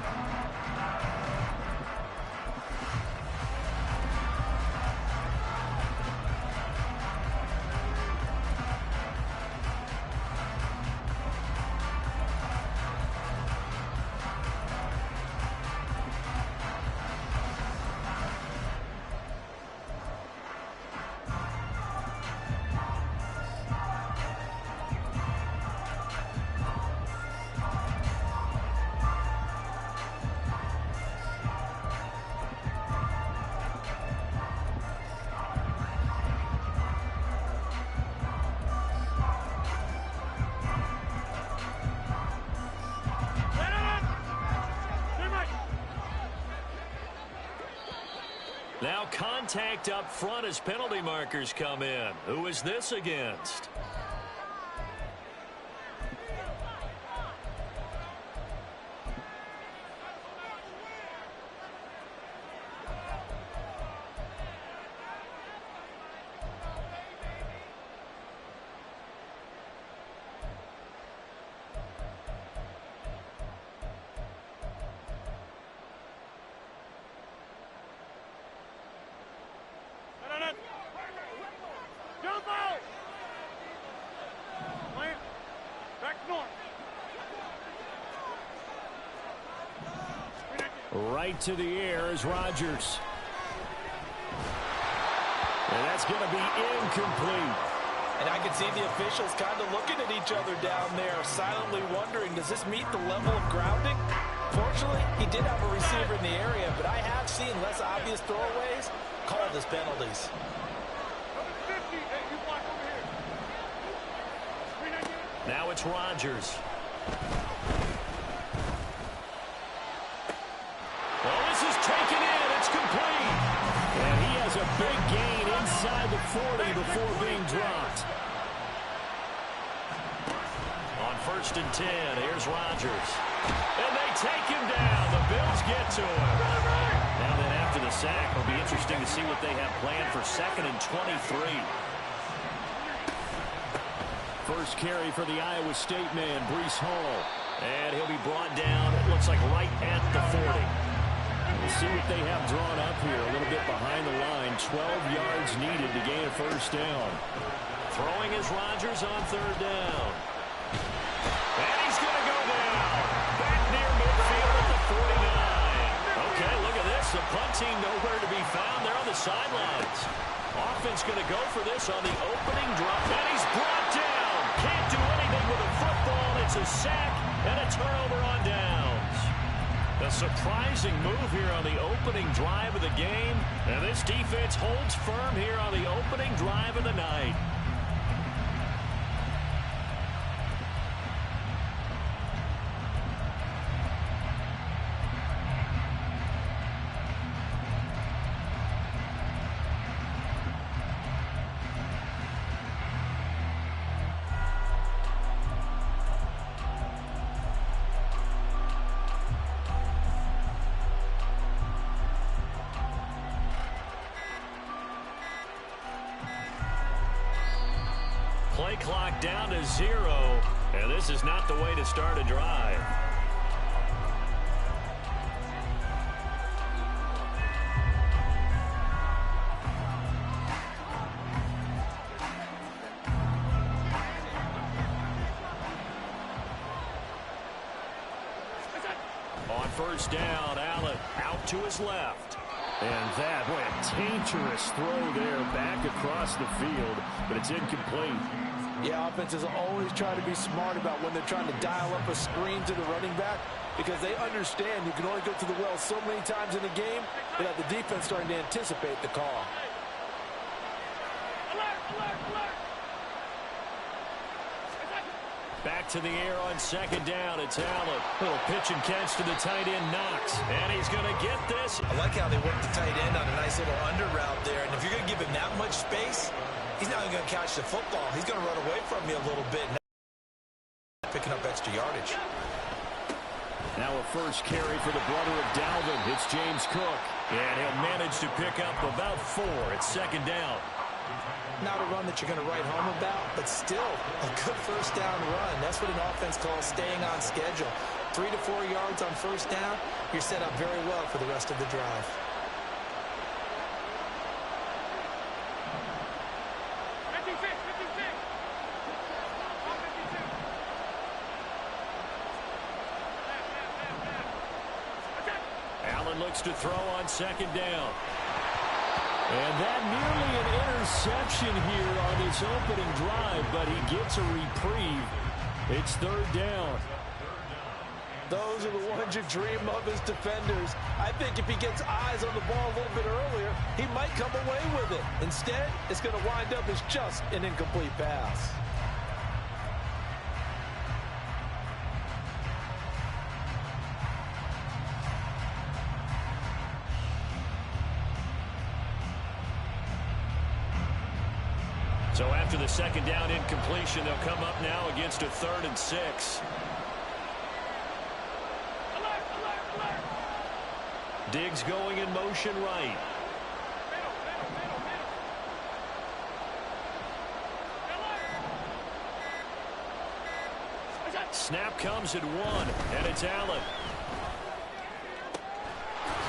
Now contact up front as penalty markers come in. Who is this against? Right to the air is Rodgers. And that's going to be incomplete. And I can see the officials kind of looking at each other down there, silently wondering, does this meet the level of grounding? Fortunately, he did have a receiver in the area, but I have seen less obvious throwaways called as penalties. Now it's Rodgers. Oh, this is taken in. It's complete. And he has a big gain inside the 40 before being dropped. On 1st and 10, here's Rodgers. And they take him down. The Bills get to him. Now then, after the sack, it'll be interesting to see what they have planned for 2nd and 23. First carry for the Iowa State man, Breece Hall. And he'll be brought down, it looks like right at the 40. We'll see what they have drawn up here. A little bit behind the line. 12 yards needed to gain a first down. Throwing is Rodgers on 3rd down. And he's going to go down. Back near midfield at the 49. Okay, look at this. The punt team nowhere to be found. They're on the sidelines. Offense going to go for this on the opening drop. And he's brought down. Can't do anything with a football. It's a sack and a turnover on downs. A surprising move here on the opening drive of the game. And this defense holds firm here on the opening drive of the night. Play clock down to 0, and this is not the way to start a drive. On 1st down, Allen out to his left. And that, boy, a dangerous throw there back across the field, but it's incomplete. Yeah, offenses always try to be smart about when they're trying to dial up a screen to the running back because they understand you can only go to the well so many times in the game without the defense starting to anticipate the call. Back to the air on 2nd down. It's Allen. Little pitch and catch to the tight end, Knox. And he's going to get this. I like how they work the tight end on a nice little under route there. And if you're going to give him that much space, he's not even going to catch the football. He's going to run away from you a little bit. Picking up extra yardage. Now a first carry for the brother of Dalvin. It's James Cook. And he'll manage to pick up about 4 at 2nd down. Not a run that you're going to write home about, but still a good first down run. That's what an offense calls staying on schedule. 3 to 4 yards on 1st down, you're set up very well for the rest of the drive. Allen looks to throw on 2nd down. And that nearly an interception here on this opening drive, but he gets a reprieve. It's 3rd down. Those are the ones you dream of as defenders. I think if he gets eyes on the ball a little bit earlier, he might come away with it. Instead, it's going to wind up as just an incomplete pass. So after the 2nd down incompletion, they'll come up now against a 3rd and 6. Diggs going in motion right. Snap comes at 1, and it's Allen.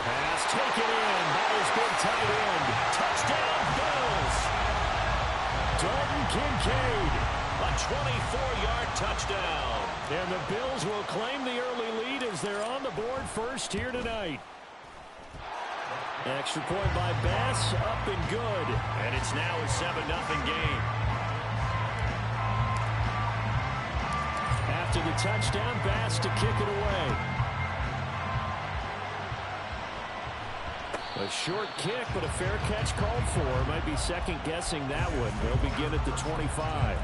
Pass taken in by his big tight end. Touchdown, Bills. Dalton Kincaid, a 24-yard touchdown. And the Bills will claim the early lead as they're on the board first here tonight. Extra point by Bass, up and good. And it's now a 7-0 game. After the touchdown, Bass to kick it away. A short kick, but a fair catch called for. Might be second-guessing that one. They'll begin at the 25.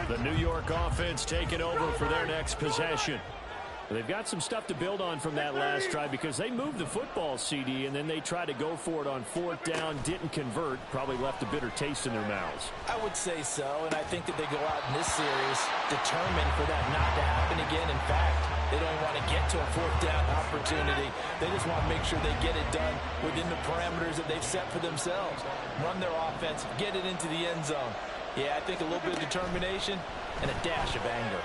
The New York offense taking over for their next possession. They've got some stuff to build on from that last drive because they moved the football, CD, and then they tried to go for it on 4th down, didn't convert, probably left a bitter taste in their mouths. I would say so, and I think that they go out in this series determined for that not to happen again. In fact, they don't even want to get to a 4th down opportunity. They just want to make sure they get it done within the parameters that they've set for themselves. Run their offense, get it into the end zone. Yeah, I think a little bit of determination and a dash of anger.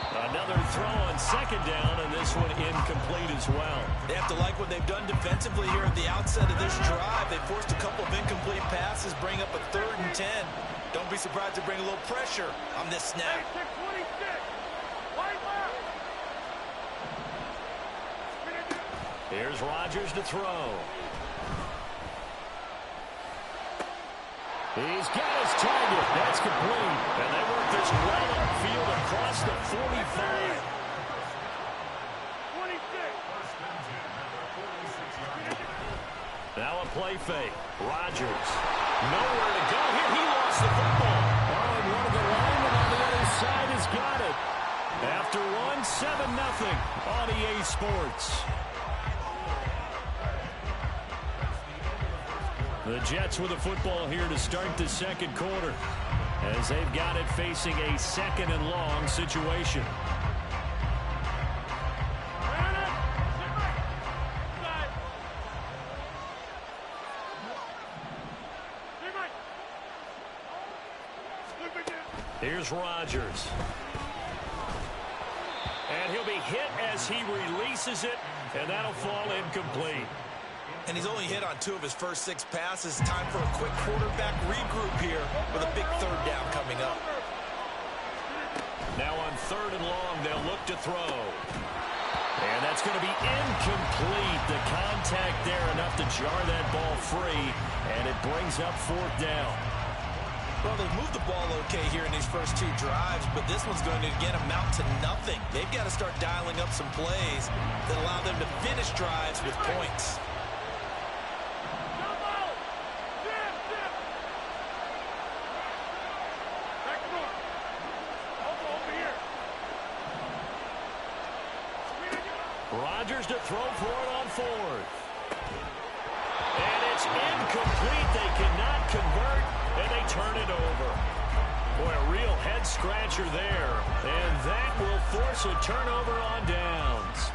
Another throw on 2nd down, and this one incomplete as well. They have to like what they've done defensively here at the outset of this drive. They forced a couple of incomplete passes, bring up a 3rd and 10. Don't be surprised to bring a little pressure on this snap. Here's Rodgers to throw. He's got his target. That's complete. And they work this well upfield across the 45. Now a play fake. Rodgers. Nowhere to go here. He lost the football. Oh, and one of the linemen on the other side has got it. After one, 7-0 on EA Sports. The Jets with the football here to start the 2nd quarter as they've got it facing a 2nd and long situation. Here's Rodgers. And he'll be hit as he releases it, and that'll fall incomplete. And he's only hit on 2 of his first 6 passes. Time for a quick quarterback regroup here with a big 3rd down coming up. Now on 3rd and long, they'll look to throw. And that's going to be incomplete. The contact there enough to jar that ball free, and it brings up 4th down. Well, they've moved the ball okay here in these first 2 drives, but this one's going to, again, amount to nothing. They've got to start dialing up some plays that allow them to finish drives with points. Rodgers to throw for it on 4th. And it's incomplete. They cannot convert, and they turn it over. Boy, a real head-scratcher there. And that will force a turnover on downs.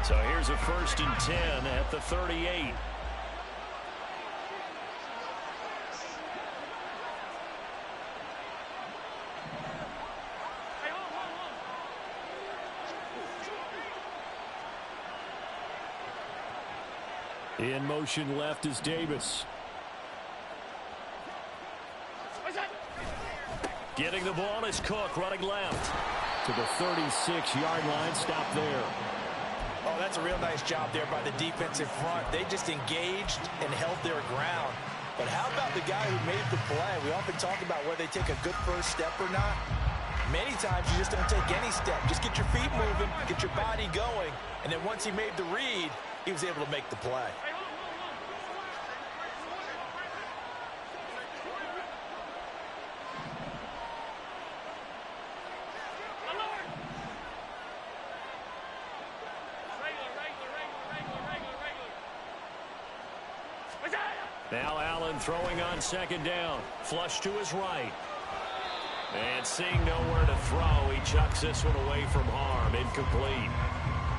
So here's a 1st and 10 at the 38. In motion left is Davis. Getting the ball is Cook running left. To the 36-yard line. Stop there. Oh, that's a real nice job there by the defensive front. They just engaged and held their ground. But how about the guy who made the play? We often talk about whether they take a good first step or not. Many times you just don't take any step. Just get your feet moving, get your body going, and then once he made the read, he was able to make the play. Now Allen throwing on 2nd down. Flush to his right. And seeing nowhere to throw, he chucks this one away from harm. Incomplete.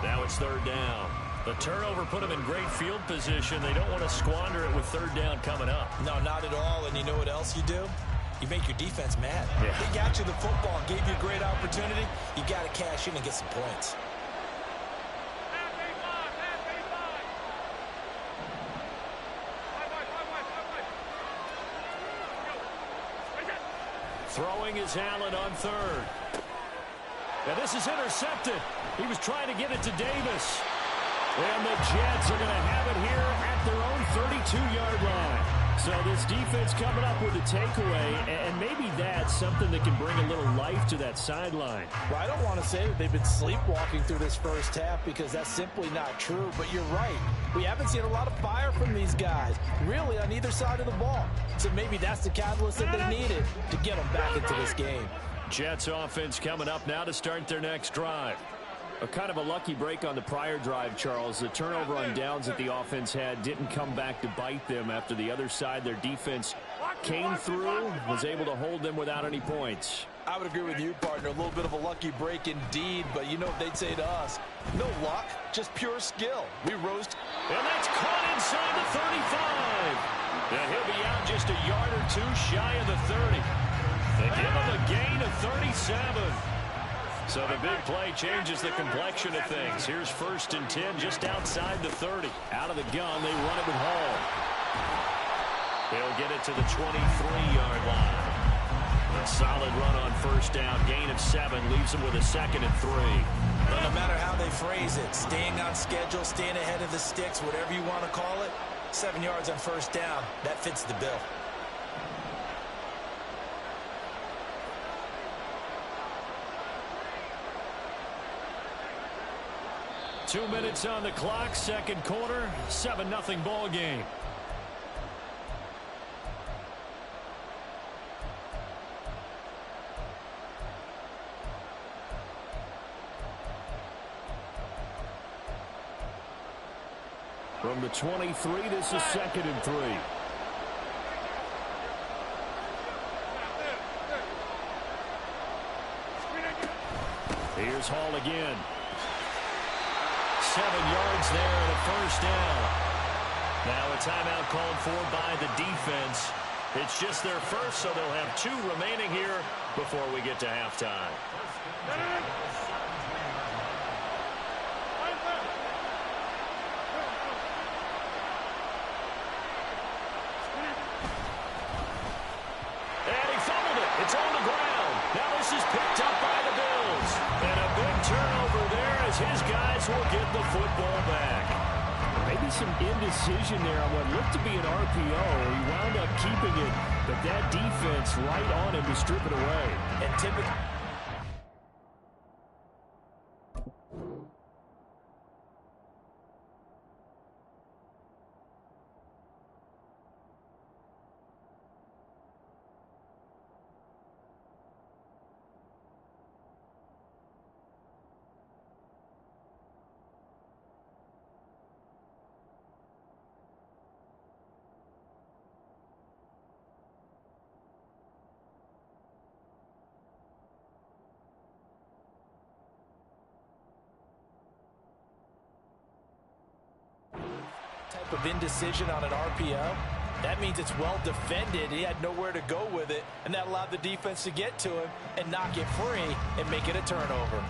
Now it's 3rd down. The turnover put him in great field position. They don't want to squander it with 3rd down coming up. No, not at all. And you know what else you do? You make your defense mad. Yeah. They got you the football, gave you a great opportunity. You got to cash in and get some points. Throwing is Allen on third. And this is intercepted. He was trying to get it to Davis. And the Jets are going to have it here at their own 32-yard line. So this defense coming up with a takeaway, and maybe that's something that can bring a little life to that sideline. Well, I don't want to say that they've been sleepwalking through this first half because that's simply not true, but you're right. We haven't seen a lot of fire from these guys, really on either side of the ball. So maybe that's the catalyst that they needed to get them back into this game. Jets offense coming up now to start their next drive. A kind of a lucky break on the prior drive, Charles. The turnover on downs that the offense had didn't come back to bite them after the other side. Their defense came through, was able to hold them without any points. I would agree with you, partner. A little bit of a lucky break indeed, but you know what they'd say to us. No luck, just pure skill. We rose. And that's caught inside the 35. And he'll be out just a yard or two shy of the 30. They give him a gain of 37. So the big play changes the complexion of things. Here's 1st and 10 just outside the 30. Out of the gun, they run it with Hall. They'll get it to the 23-yard line. A solid run on 1st down. Gain of 7 leaves them with a 2nd and 3. Well, no matter how they phrase it, staying on schedule, staying ahead of the sticks, whatever you want to call it, 7 yards on 1st down, that fits the bill. 2 minutes on the clock, second quarter, 7-0 ball game. From the 23, this is 2nd and 3. Here's Hall again. 7 yards there and a 1st down. Now a timeout called for by the defense. It's just their first, so they'll have 2 remaining here before we get to halftime. And he fumbled it. It's on the ground. Now this is picked up by the Bills. And a big turnover there as his guys will get the football back. Maybe some indecision there on what looked to be an RPO. He wound up keeping it, but that defense right on him to strip it away. And typically, type of indecision on an RPO. That means it's well defended. He had nowhere to go with it, and that allowed the defense to get to him and knock it free and make it a turnover.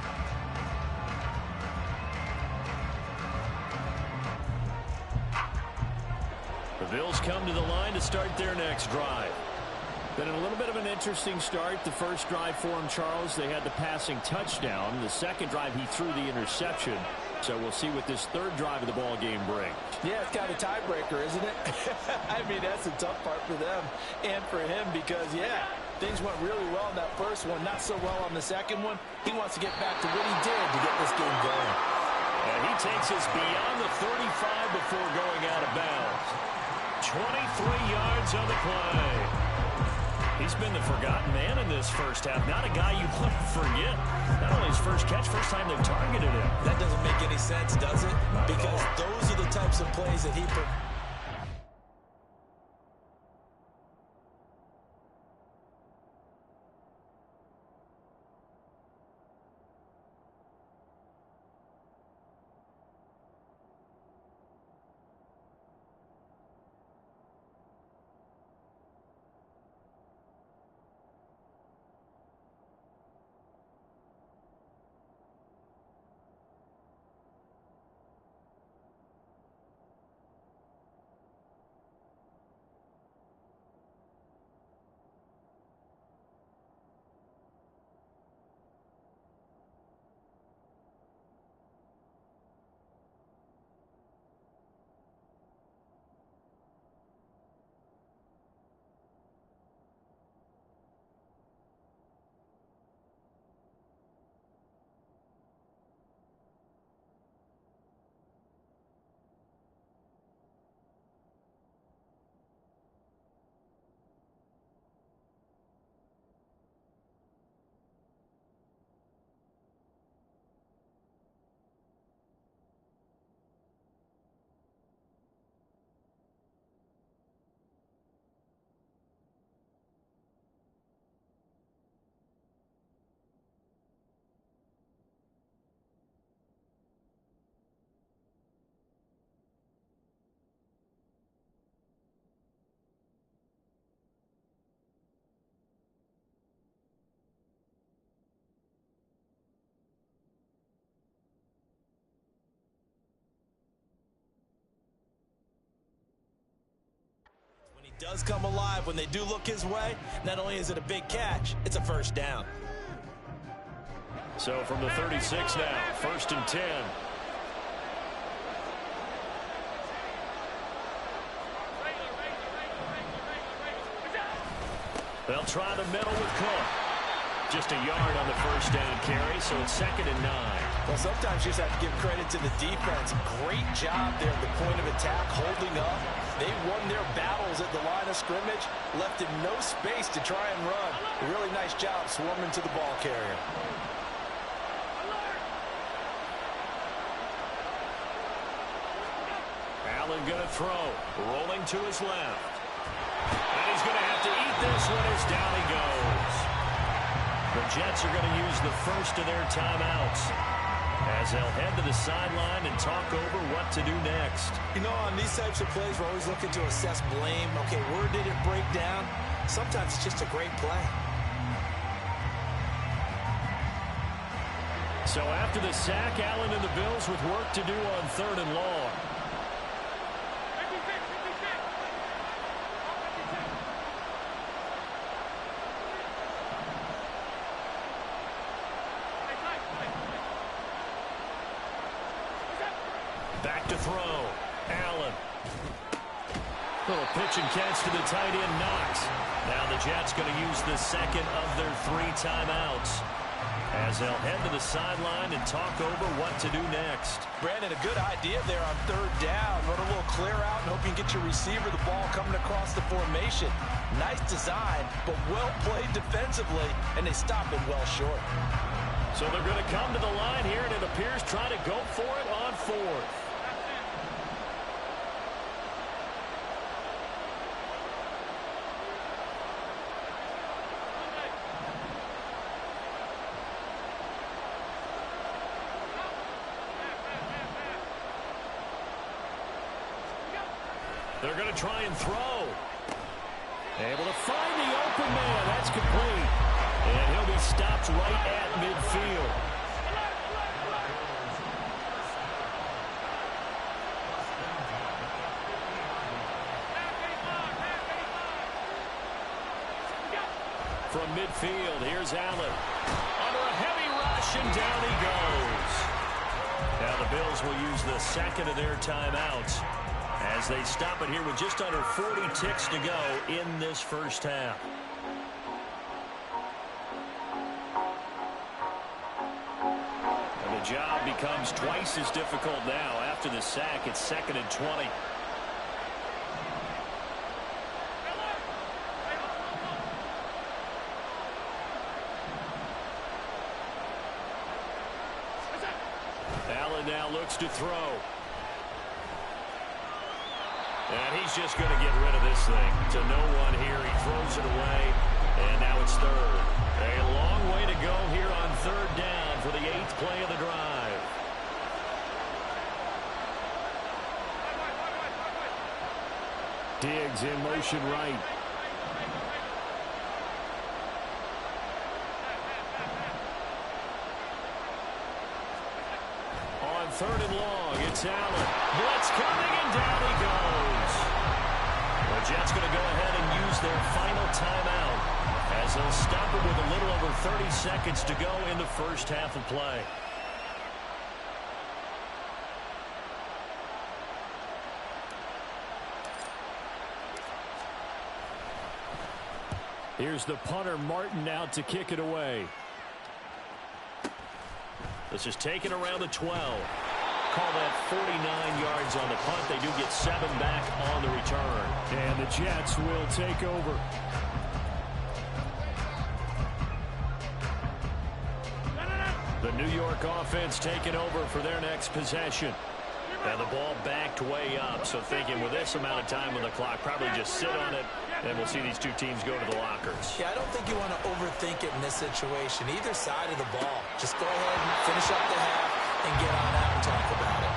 The Bills come to the line to start their next drive. Been a little bit of an interesting start. The first drive for him, Charles, they had the passing touchdown. The second drive, he threw the interception. So we'll see what this third drive of the ball game brings. Yeah, it's kind of a tiebreaker, isn't it? I mean, that's the tough part for them and for him because, yeah, things went really well in that first one, not so well on the second one. He wants to get back to what he did to get this game going. And he takes us beyond the 35 before going out of bounds. 23 yards on the play. He's been the forgotten man in this first half. Not a guy you want to forget. Not only his first catch, first time they've targeted him. That doesn't make any sense, does it? Because those are the types of plays that he Does come alive when they do look his way. Not only is it a big catch, it's a first down. So from the 36 now, 1st and 10. They'll try the middle with Cook. Just a yard on the first down carry, so it's 2nd and 9. Well, sometimes you just have to give credit to the defense. Great job there at the point of attack, holding up. They won their battles at the line of scrimmage, left him no space to try and run. A really nice job swarming to the ball carrier. Allen going to throw, rolling to his left. And he's going to have to eat this one as down he goes. The Jets are going to use the first of their timeouts as they'll head to the sideline and talk over what to do next. You know, on these types of plays, we're always looking to assess blame. Okay, where did it break down? Sometimes it's just a great play. So after the sack, Allen and the Bills with work to do on 3rd and long. Back to throw. Allen. Little pitch and catch to the tight end, Knox. Now the Jets going to use the second of their 3 timeouts as they'll head to the sideline and talk over what to do next. Brandon, a good idea there on 3rd down. Run a little clear out and hope you can get your receiver the ball coming across the formation. Nice design, but well played defensively, and they stop it well short. So they're going to come to the line here, and it appears trying to go for it on 4th. They're going to try and throw. Able to find the open man. That's complete. And he'll be stopped right at midfield. From midfield, here's Allen. Under a heavy rush, and down he goes. Now the Bills will use the second of their timeouts as they stop it here with just under 40 ticks to go in this first half. And the job becomes twice as difficult now. After the sack, it's 2nd and 20. Allen now looks to throw. And he's just going to get rid of this thing to no one here. He throws it away, and now it's 3rd. A long way to go here on 3rd down for the 8th play of the drive. Diggs in motion right. On 3rd and long, it's Allen. Blitz coming, and down he goes. The Jets going to go ahead and use their final timeout as they'll stop it with a little over 30 seconds to go in the first half of play. Here's the punter, Martin, out to kick it away. This is taken around the 12. Call that 49 yards on the punt. They do get 7 back on the return. And the Jets will take over. The New York offense taking over for their next possession. And the ball backed way up, so thinking with this amount of time on the clock, probably just sit on it, and we'll see these two teams go to the lockers. Yeah, I don't think you want to overthink it in this situation. Either side of the ball. Just go ahead and finish up the half and get on out and talk about it.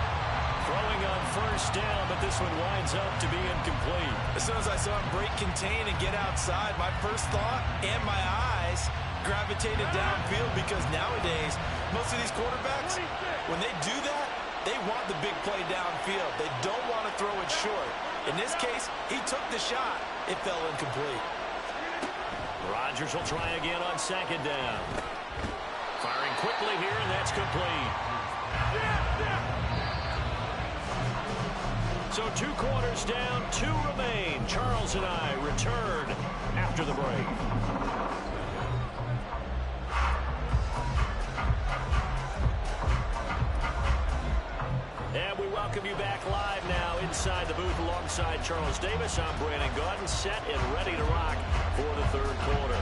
Throwing on first down, but this one winds up to be incomplete. As soon as I saw him break contain and get outside, my first thought and my eyes gravitated downfield, because nowadays, most of these quarterbacks, when they do that, they want the big play downfield. They don't want to throw it short. In this case, he took the shot. It fell incomplete. Rodgers will try again on second down. Firing quickly here, and that's complete. So 2 quarters down, 2 remain. Charles and I return after the break. And we welcome you back live now inside the booth alongside Charles Davis. I'm Brandon Gaudin, set and ready to rock for the 3rd quarter.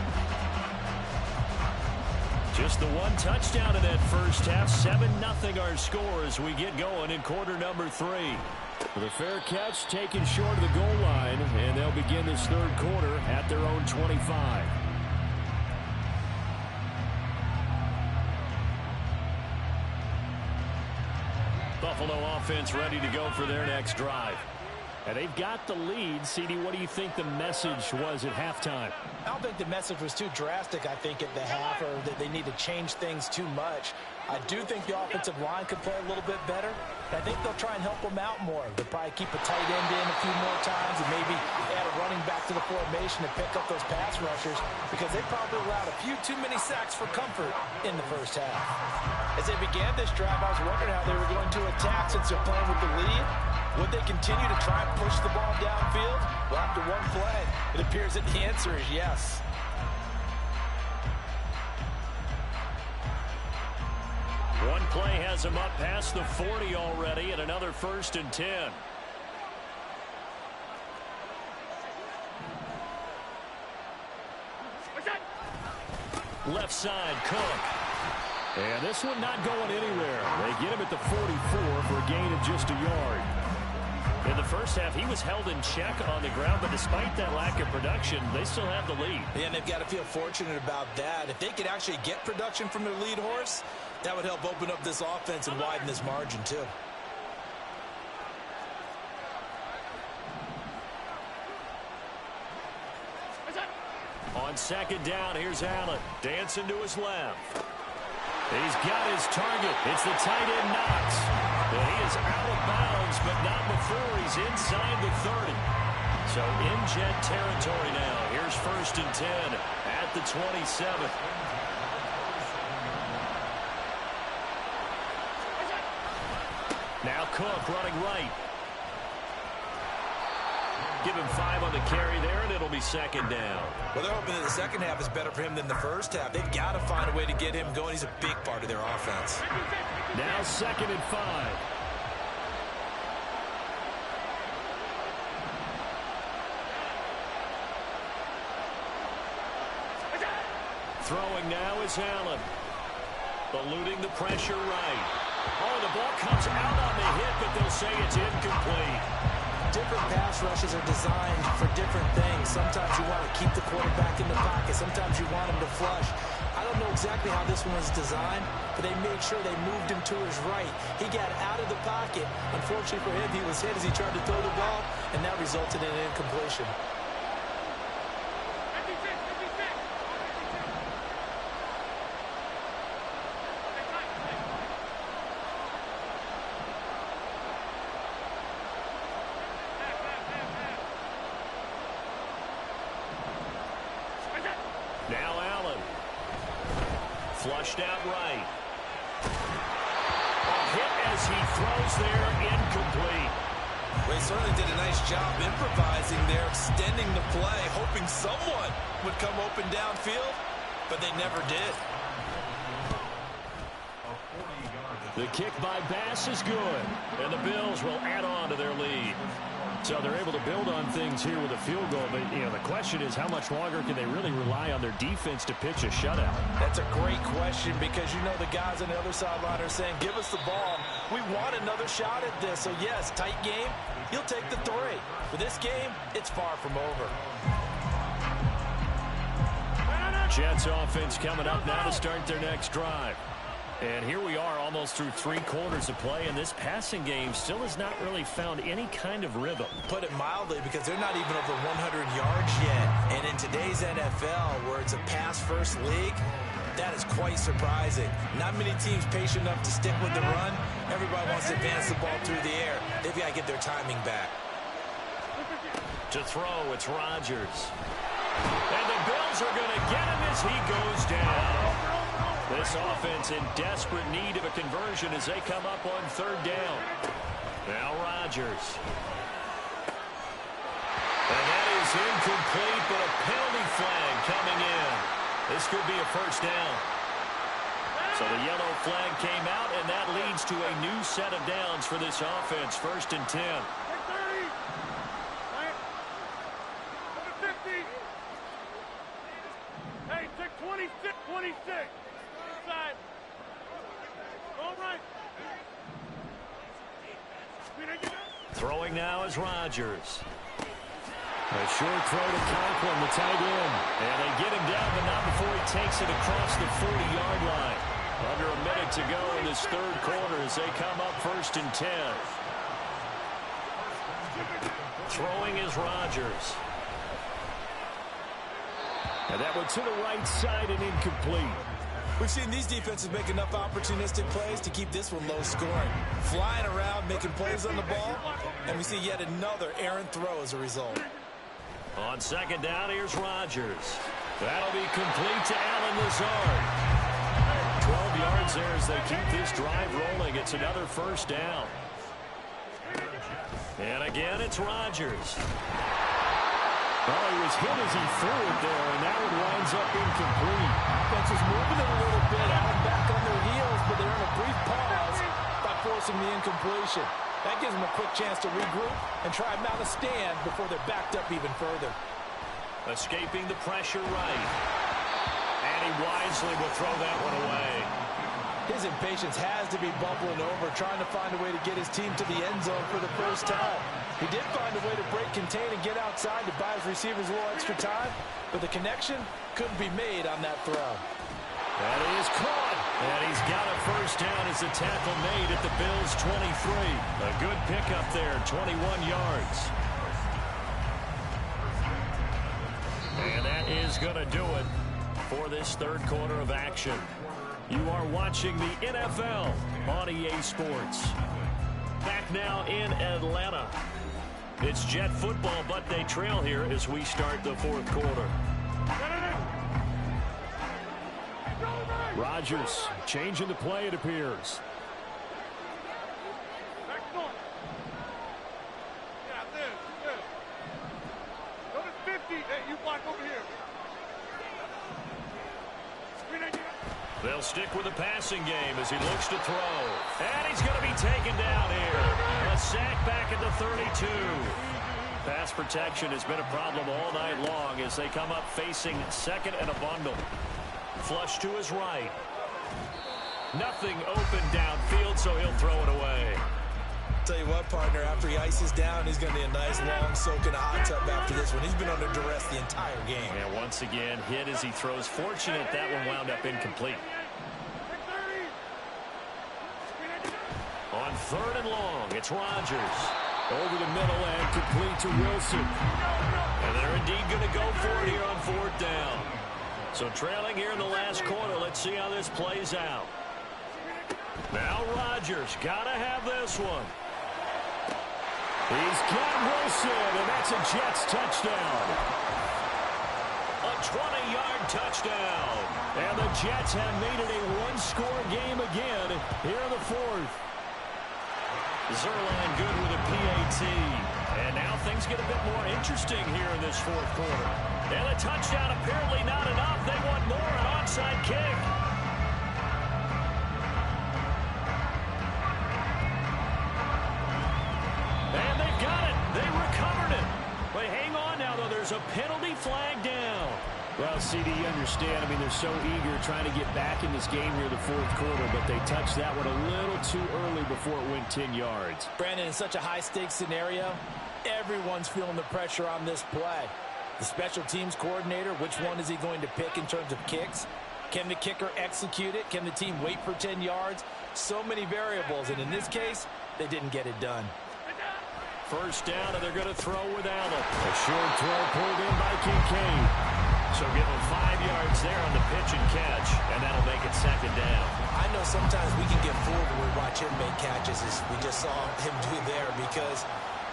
Just the 1 touchdown in that first half. 7-0 our score as we get going in quarter number 3. The fair catch taken short of the goal line, and they'll begin this 3rd quarter at their own 25. Buffalo offense ready to go for their next drive. And they've got the lead. CD, what do you think the message was at halftime? I don't think the message was too drastic, I think, at the half, or that they need to change things too much. I do think the offensive line could play a little bit better. I think they'll try and help them out more. They'll probably keep a tight end in a few more times and maybe add a running back to the formation to pick up those pass rushers, because they probably allowed a few too many sacks for comfort in the first half. As they began this drive, I was wondering how they were going to attack since they're playing with the lead. Would they continue to try and push the ball downfield? Well, after 1 play, it appears that the answer is yes. One play has him up past the 40 already, and another 1st and 10. Left side, Cook. And this one not going anywhere. They get him at the 44 for a gain of just a yard. In the first half, he was held in check on the ground, but despite that lack of production, they still have the lead. Yeah, and they've got to feel fortunate about that. If they could actually get production from their lead horse, that would help open up this offense and widen this margin, too. On second down, here's Allen. Dancing to his left. He's got his target. It's the tight end, Knox. And he is out of bounds, but not before he's inside the 30. So in Jet territory now. Here's 1st and 10 at the 27. Now Cook running right. Give him 5 on the carry there, and it'll be 2nd down. Well, they're hoping that the second half is better for him than the first half. They've got to find a way to get him going. He's a big part of their offense. Now 2nd and 5. Throwing now is Allen. Eluding the pressure right. Oh, the ball comes out on the hit, but they'll say it's incomplete. Different pass rushes are designed for different things. Sometimes you want to keep the quarterback in the pocket. Sometimes you want him to flush. I don't know exactly how this one was designed, but they made sure they moved him to his right. He got out of the pocket. Unfortunately for him, he was hit as he tried to throw the ball, and that resulted in an incompletion. Now Allen. Flushed out right. A hit as he throws there, incomplete. Well, he certainly did a nice job improvising there, extending the play, hoping someone would come open downfield, but they never did. The kick by Bass is good, and the Bills will add on to their lead. So they're able to build on things here with a field goal, but the question is how much longer can they really rely on their defense to pitch a shutout? That's a great question, because you know the guys on the other sideline are saying, give us the ball. We want another shot at this. So yes, tight game, you'll take the 3. For this game, it's far from over. Jets offense coming up now to start their next drive. And here we are almost through 3 quarters of play, and this passing game still has not really found any kind of rhythm. Put it mildly, because they're not even over 100 yards yet. And in today's NFL, where it's a pass-first league, that is quite surprising. Not many teams patient enough to stick with the run. Everybody wants to advance the ball through the air. They've got to get their timing back. To throw, it's Rodgers. And the Bills are going to get him as he goes down. This offense in desperate need of a conversion as they come up on third down. Now Rodgers. And that is incomplete, but a penalty flag coming in. This could be a first down. So the yellow flag came out, and that leads to a new set of downs for this offense. 1st and 10. Hey, take 26. Inside. All right. Throwing now is Rodgers. A short throw to Conklin, the tight end. And they get him down, but not before he takes it across the 40-yard line. Under a minute to go in this third quarter as they come up 1st and 10. Throwing is Rodgers. And that one to the right side and incomplete. We've seen these defenses make enough opportunistic plays to keep this one low scoring. Flying around, making plays on the ball, and we see yet another errant throw as a result. On 2nd down, here's Rodgers. That'll be complete to Allen Lazard. 12 yards there as they keep this drive rolling. It's another 1st down. And again, it's Rodgers. Well, he was hit as he threw it there, and that one winds up incomplete. Offense is moving it a little bit, Allen back on their heels, but they're in a brief pause by forcing the incompletion. That gives them a quick chance to regroup and try and mount a stand before they're backed up even further. Escaping the pressure right. And he wisely will throw that one away. His impatience has to be bubbling over, trying to find a way to get his team to the end zone for the first time. He did find a way to break, contain, and get outside to buy his receivers a little extra time, but the connection couldn't be made on that throw. That is caught. And he's got a 1st down as the tackle made at the Bills' 23. A good pickup there, 21 yards. And that is going to do it for this third quarter of action. You are watching the NFL on EA Sports. Back now in Atlanta. It's Jet football, but they trail here as we start the 4th quarter. Rodgers changing the play, it appears. Yeah, this. Go to 50. Hey, you block over here. They'll stick with the passing game as he looks to throw. And he's going to be taken down here. A sack back at the 32. Pass protection has been a problem all night long as they come up facing 2nd and a bundle. Flush to his right. Nothing open downfield, so he'll throw it away. Tell you what, partner, after he ices down, he's going to be a nice long soak in a hot tub after this one. He's been under duress the entire game. And once again, hit as he throws. Fortunate that one wound up incomplete. On 3rd and long, it's Rodgers. Over the middle and complete to Wilson. And they're indeed going to go for it here on 4th down. So trailing here in the last quarter, let's see how this plays out. Now Rodgers, gotta have this one. He's got Wilson, and that's a Jets touchdown. A 20-yard touchdown. And the Jets have made it a one-score game again here in the 4th. Zuerlein good with a PAT. And now things get a bit more interesting here in this 4th quarter. And a touchdown apparently not enough. They want more, an onside kick. And they've got it. They recovered it. But hang on now, though. There's a penalty flag down. Well, CD, you understand. I mean, they're so eager trying to get back in this game here in the 4th quarter, but they touched that one a little too early before it went 10 yards. Brandon, in such a high-stakes scenario, everyone's feeling the pressure on this play. The special teams coordinator, which one is he going to pick in terms of kicks? Can the kicker execute it? Can the team wait for 10 yards? So many variables, and in this case, they didn't get it done. 1st down, and they're going to throw with Allen. A short throw pulled in by Kincaid. So give him 5 yards there on the pitch and catch, and that'll make it 2nd down. I know sometimes we can get fooled when we watch him make catches, as we just saw him do there, because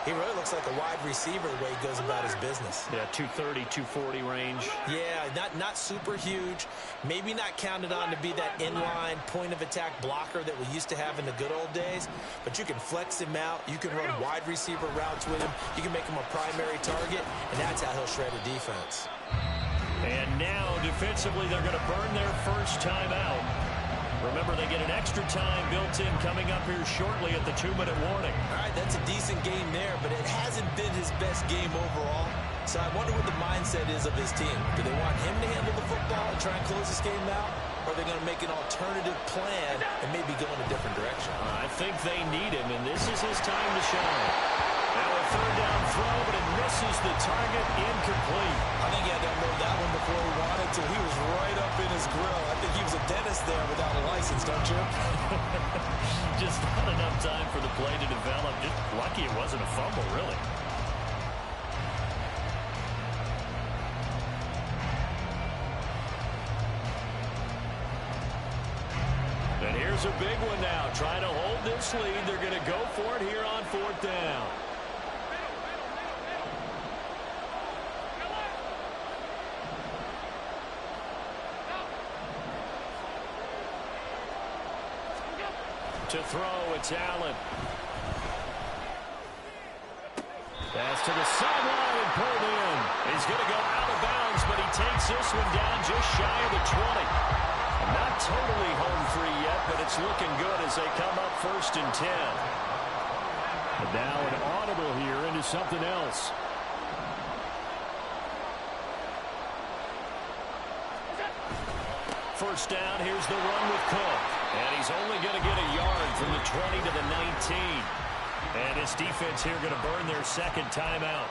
He really looks like a wide receiver the way he goes about his business. Yeah, 230, 240 range. Yeah, not super huge. Maybe not counted on to be that inline point-of-attack blocker that we used to have in the good old days. But you can flex him out. You can run wide receiver routes with him. You can make him a primary target, and that's how he'll shred a defense. And now, defensively, they're going to burn their first time out. Remember, they get an extra time built in coming up here shortly at the 2-minute warning. All right, that's a decent game there, but it hasn't been his best game overall. So I wonder what the mindset is of his team. Do they want him to handle the football and try and close this game out? Or are they going to make an alternative plan and maybe go in a different direction? I think they need him, and this is his time to shine. Now a third down throw, but it misses the target, incomplete. I think he had to unload that one before he wanted to. He was right up in his grill. I think he was a dentist there without a license, don't you? Just not enough time for the play to develop. Just lucky it wasn't a fumble, really. And here's a big one now. Trying to hold this lead. They're going to go for it here on 4th down. To throw, it's Allen. Pass to the sideline and pulled in. He's going to go out of bounds, but he takes this one down just shy of the 20. Not totally home free yet, but it's looking good as they come up 1st and 10. And now an audible here into something else. First down, here's the run with Cook. And he's only going to get a yard from the 20 to the 19. And his defense here going to burn their second timeout.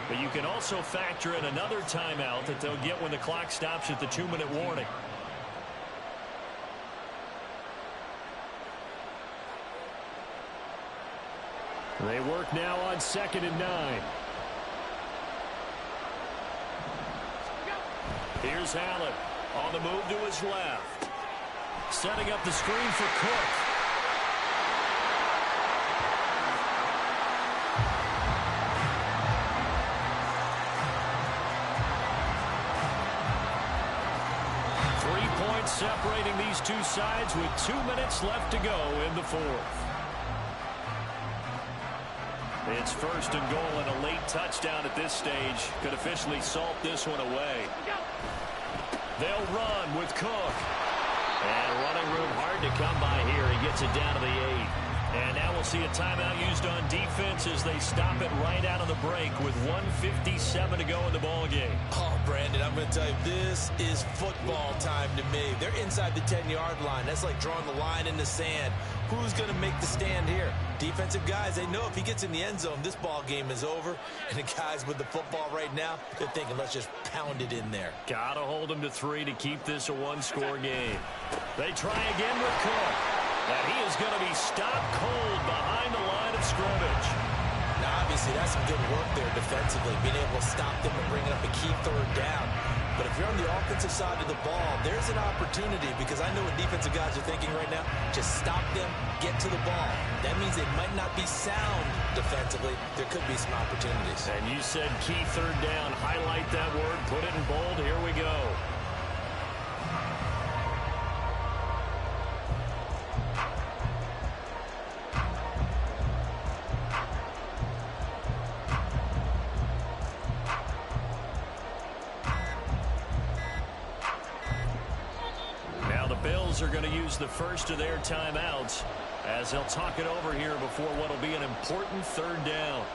But you can also factor in another timeout that they'll get when the clock stops at the 2-minute warning. They work now on 2nd and 9. Here's Allen on the move to his left. Setting up the screen for Cook. Separating these two sides with 2 minutes left to go in the 4th. It's 1st and goal, and a late touchdown at this stage could officially salt this one away. They'll run with Cook. And running room hard to come by here. He gets it down to the 8. And now we'll see a timeout used on defense as they stop it right out of the break with 1:57 to go in the ball game. Oh, Brandon, I'm going to tell you, this is football time to me. They're inside the 10-yard line. That's like drawing the line in the sand. Who's going to make the stand here? Defensive guys, they know if he gets in the end zone, this ball game is over. And the guys with the football right now, they're thinking, let's just pound it in there. Got to hold them to 3 to keep this a one-score game. They try again with Cook. And he is going to be stopped cold behind the line of scrimmage. Now, obviously, that's some good work there defensively, being able to stop them and bringing up a key 3rd down. But if you're on the offensive side of the ball, there's an opportunity, because I know what defensive guys are thinking right now. Just stop them, get to the ball. That means they might not be sound defensively. There could be some opportunities. And you said key 3rd down. Highlight that word. Put it in bold. Here we go. Are going to use the first of their timeouts as they'll talk it over here before what will be an important 3rd down.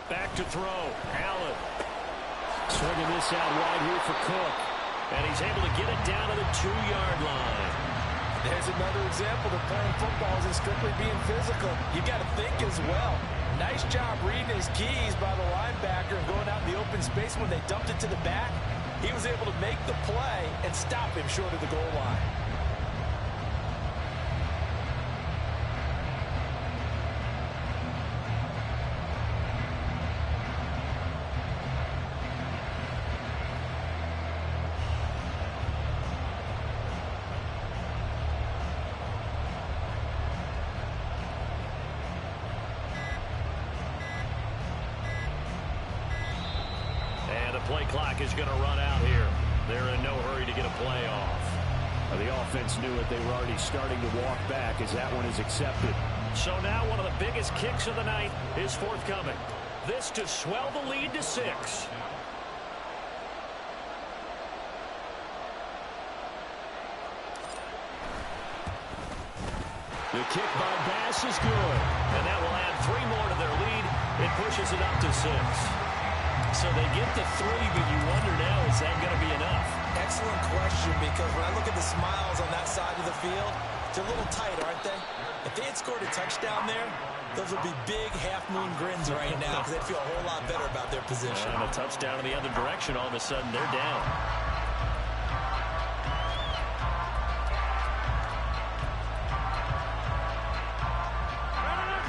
Back to throw. Allen swinging this out wide here for Cook. And he's able to get it down to the 2-yard line. There's another example that playing football isn't strictly being physical. You got to think as well. Nice job reading his keys by the linebacker and going out in the open space when they dumped it to the back. He was able to make the play and stop him short of the goal line. Play clock is going to run out here. They're in no hurry to get a play off. The offense knew it. They were already starting to walk back as that one is accepted. So now one of the biggest kicks of the night is forthcoming. This to swell the lead to 6. The kick by Bass is good. And that will add 3 more to their lead. It pushes it up to 6. So they get the 3, but you wonder now, is that going to be enough? Excellent question, because when I look at the smiles on that side of the field, they're a little tight, aren't they? If they had scored a touchdown there, those would be big half-moon grins right now because they'd feel a whole lot better about their position. And a touchdown in the other direction, all of a sudden they're down.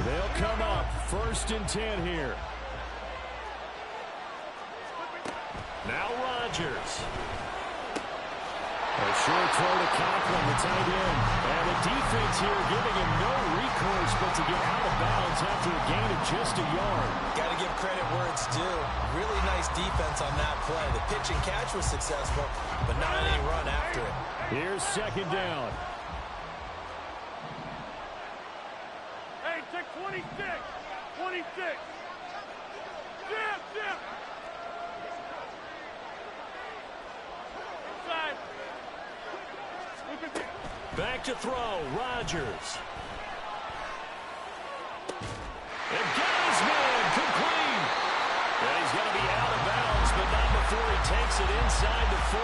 They'll come up 1st and 10 here. Now Rodgers. A short throw to Conklin, the tight end. And the defense here giving him no recourse but to get out of bounds after a gain of just a yard. Got to give credit where it's due. Really nice defense on that play. The pitch and catch was successful, but not any run after it. Here's 2nd down. Hey, take 26. 26. Jim. Inside. Back to throw, Rodgers. And got his man, complete. And he's going to be out of bounds, but not before he takes it inside the 40.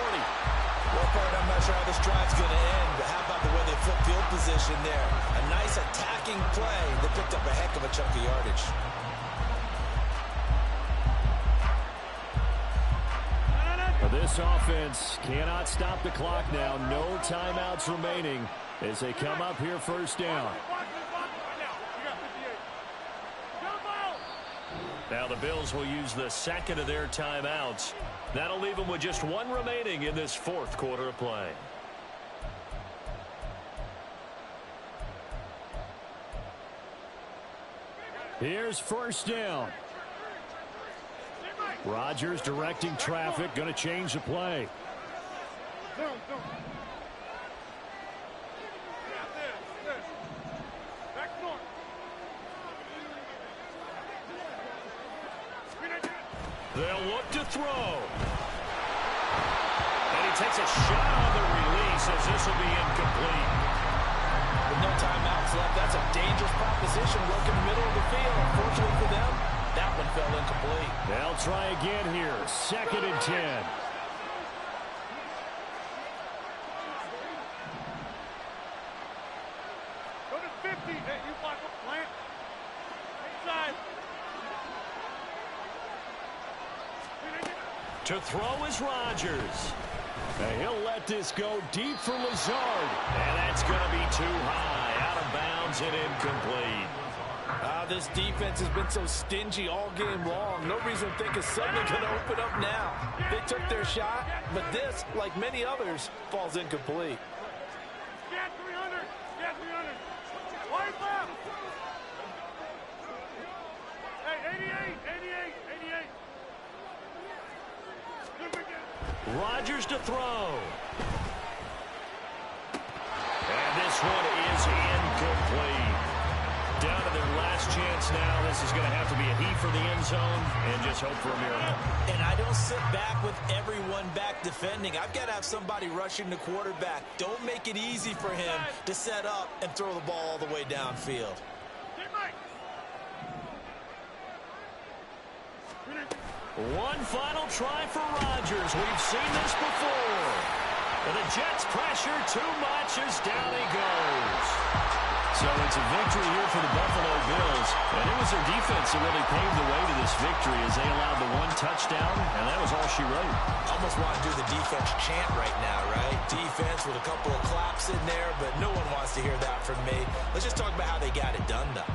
Well, Bart, I'm not sure how this drive's going to end, but how about the way they flip field position there? A nice attacking play that picked up a heck of a chunk of yardage. This offense cannot stop the clock now. No timeouts remaining as they come up here 1st down. Now the Bills will use the 2nd of their timeouts. That'll leave them with just 1 remaining in this 4th quarter of play. Here's 1st down. Rodgers directing traffic, going to change the play. They'll look to throw. And he takes a shot on the release as this will be incomplete. With no timeouts left, that's a dangerous proposition working the middle of the field. Unfortunately for them, that one fell incomplete. They'll try again here. 2nd and 10. Go to 50. Hey, you block up plant. Inside. To throw is Rodgers. And he'll let this go deep for Lazard. And that's going to be too high. Out of bounds and incomplete. This defense has been so stingy all game long. No reason to think it's suddenly going to open up now. They took their shot, but this, like many others, falls incomplete. Get 300. Get 300. Wide left. Hey, 88. Rodgers to throw. And this one is incomplete. Down to their last chance now. This is going to have to be a heave for the end zone and just hope for a miracle. And I don't sit back with everyone back defending. I've got to have somebody rushing the quarterback. Don't make it easy for him to set up and throw the ball all the way downfield. One final try for Rodgers. We've seen this before. And the Jets pressure too much as down he goes. So it's a victory here for the Buffalo Bills. And it was their defense that really paved the way to this victory as they allowed the one touchdown, and that was all she wrote. Almost want to do the defense chant right now, right? Defense with a couple of claps in there, but no one wants to hear that from me. Let's just talk about how they got it done, though.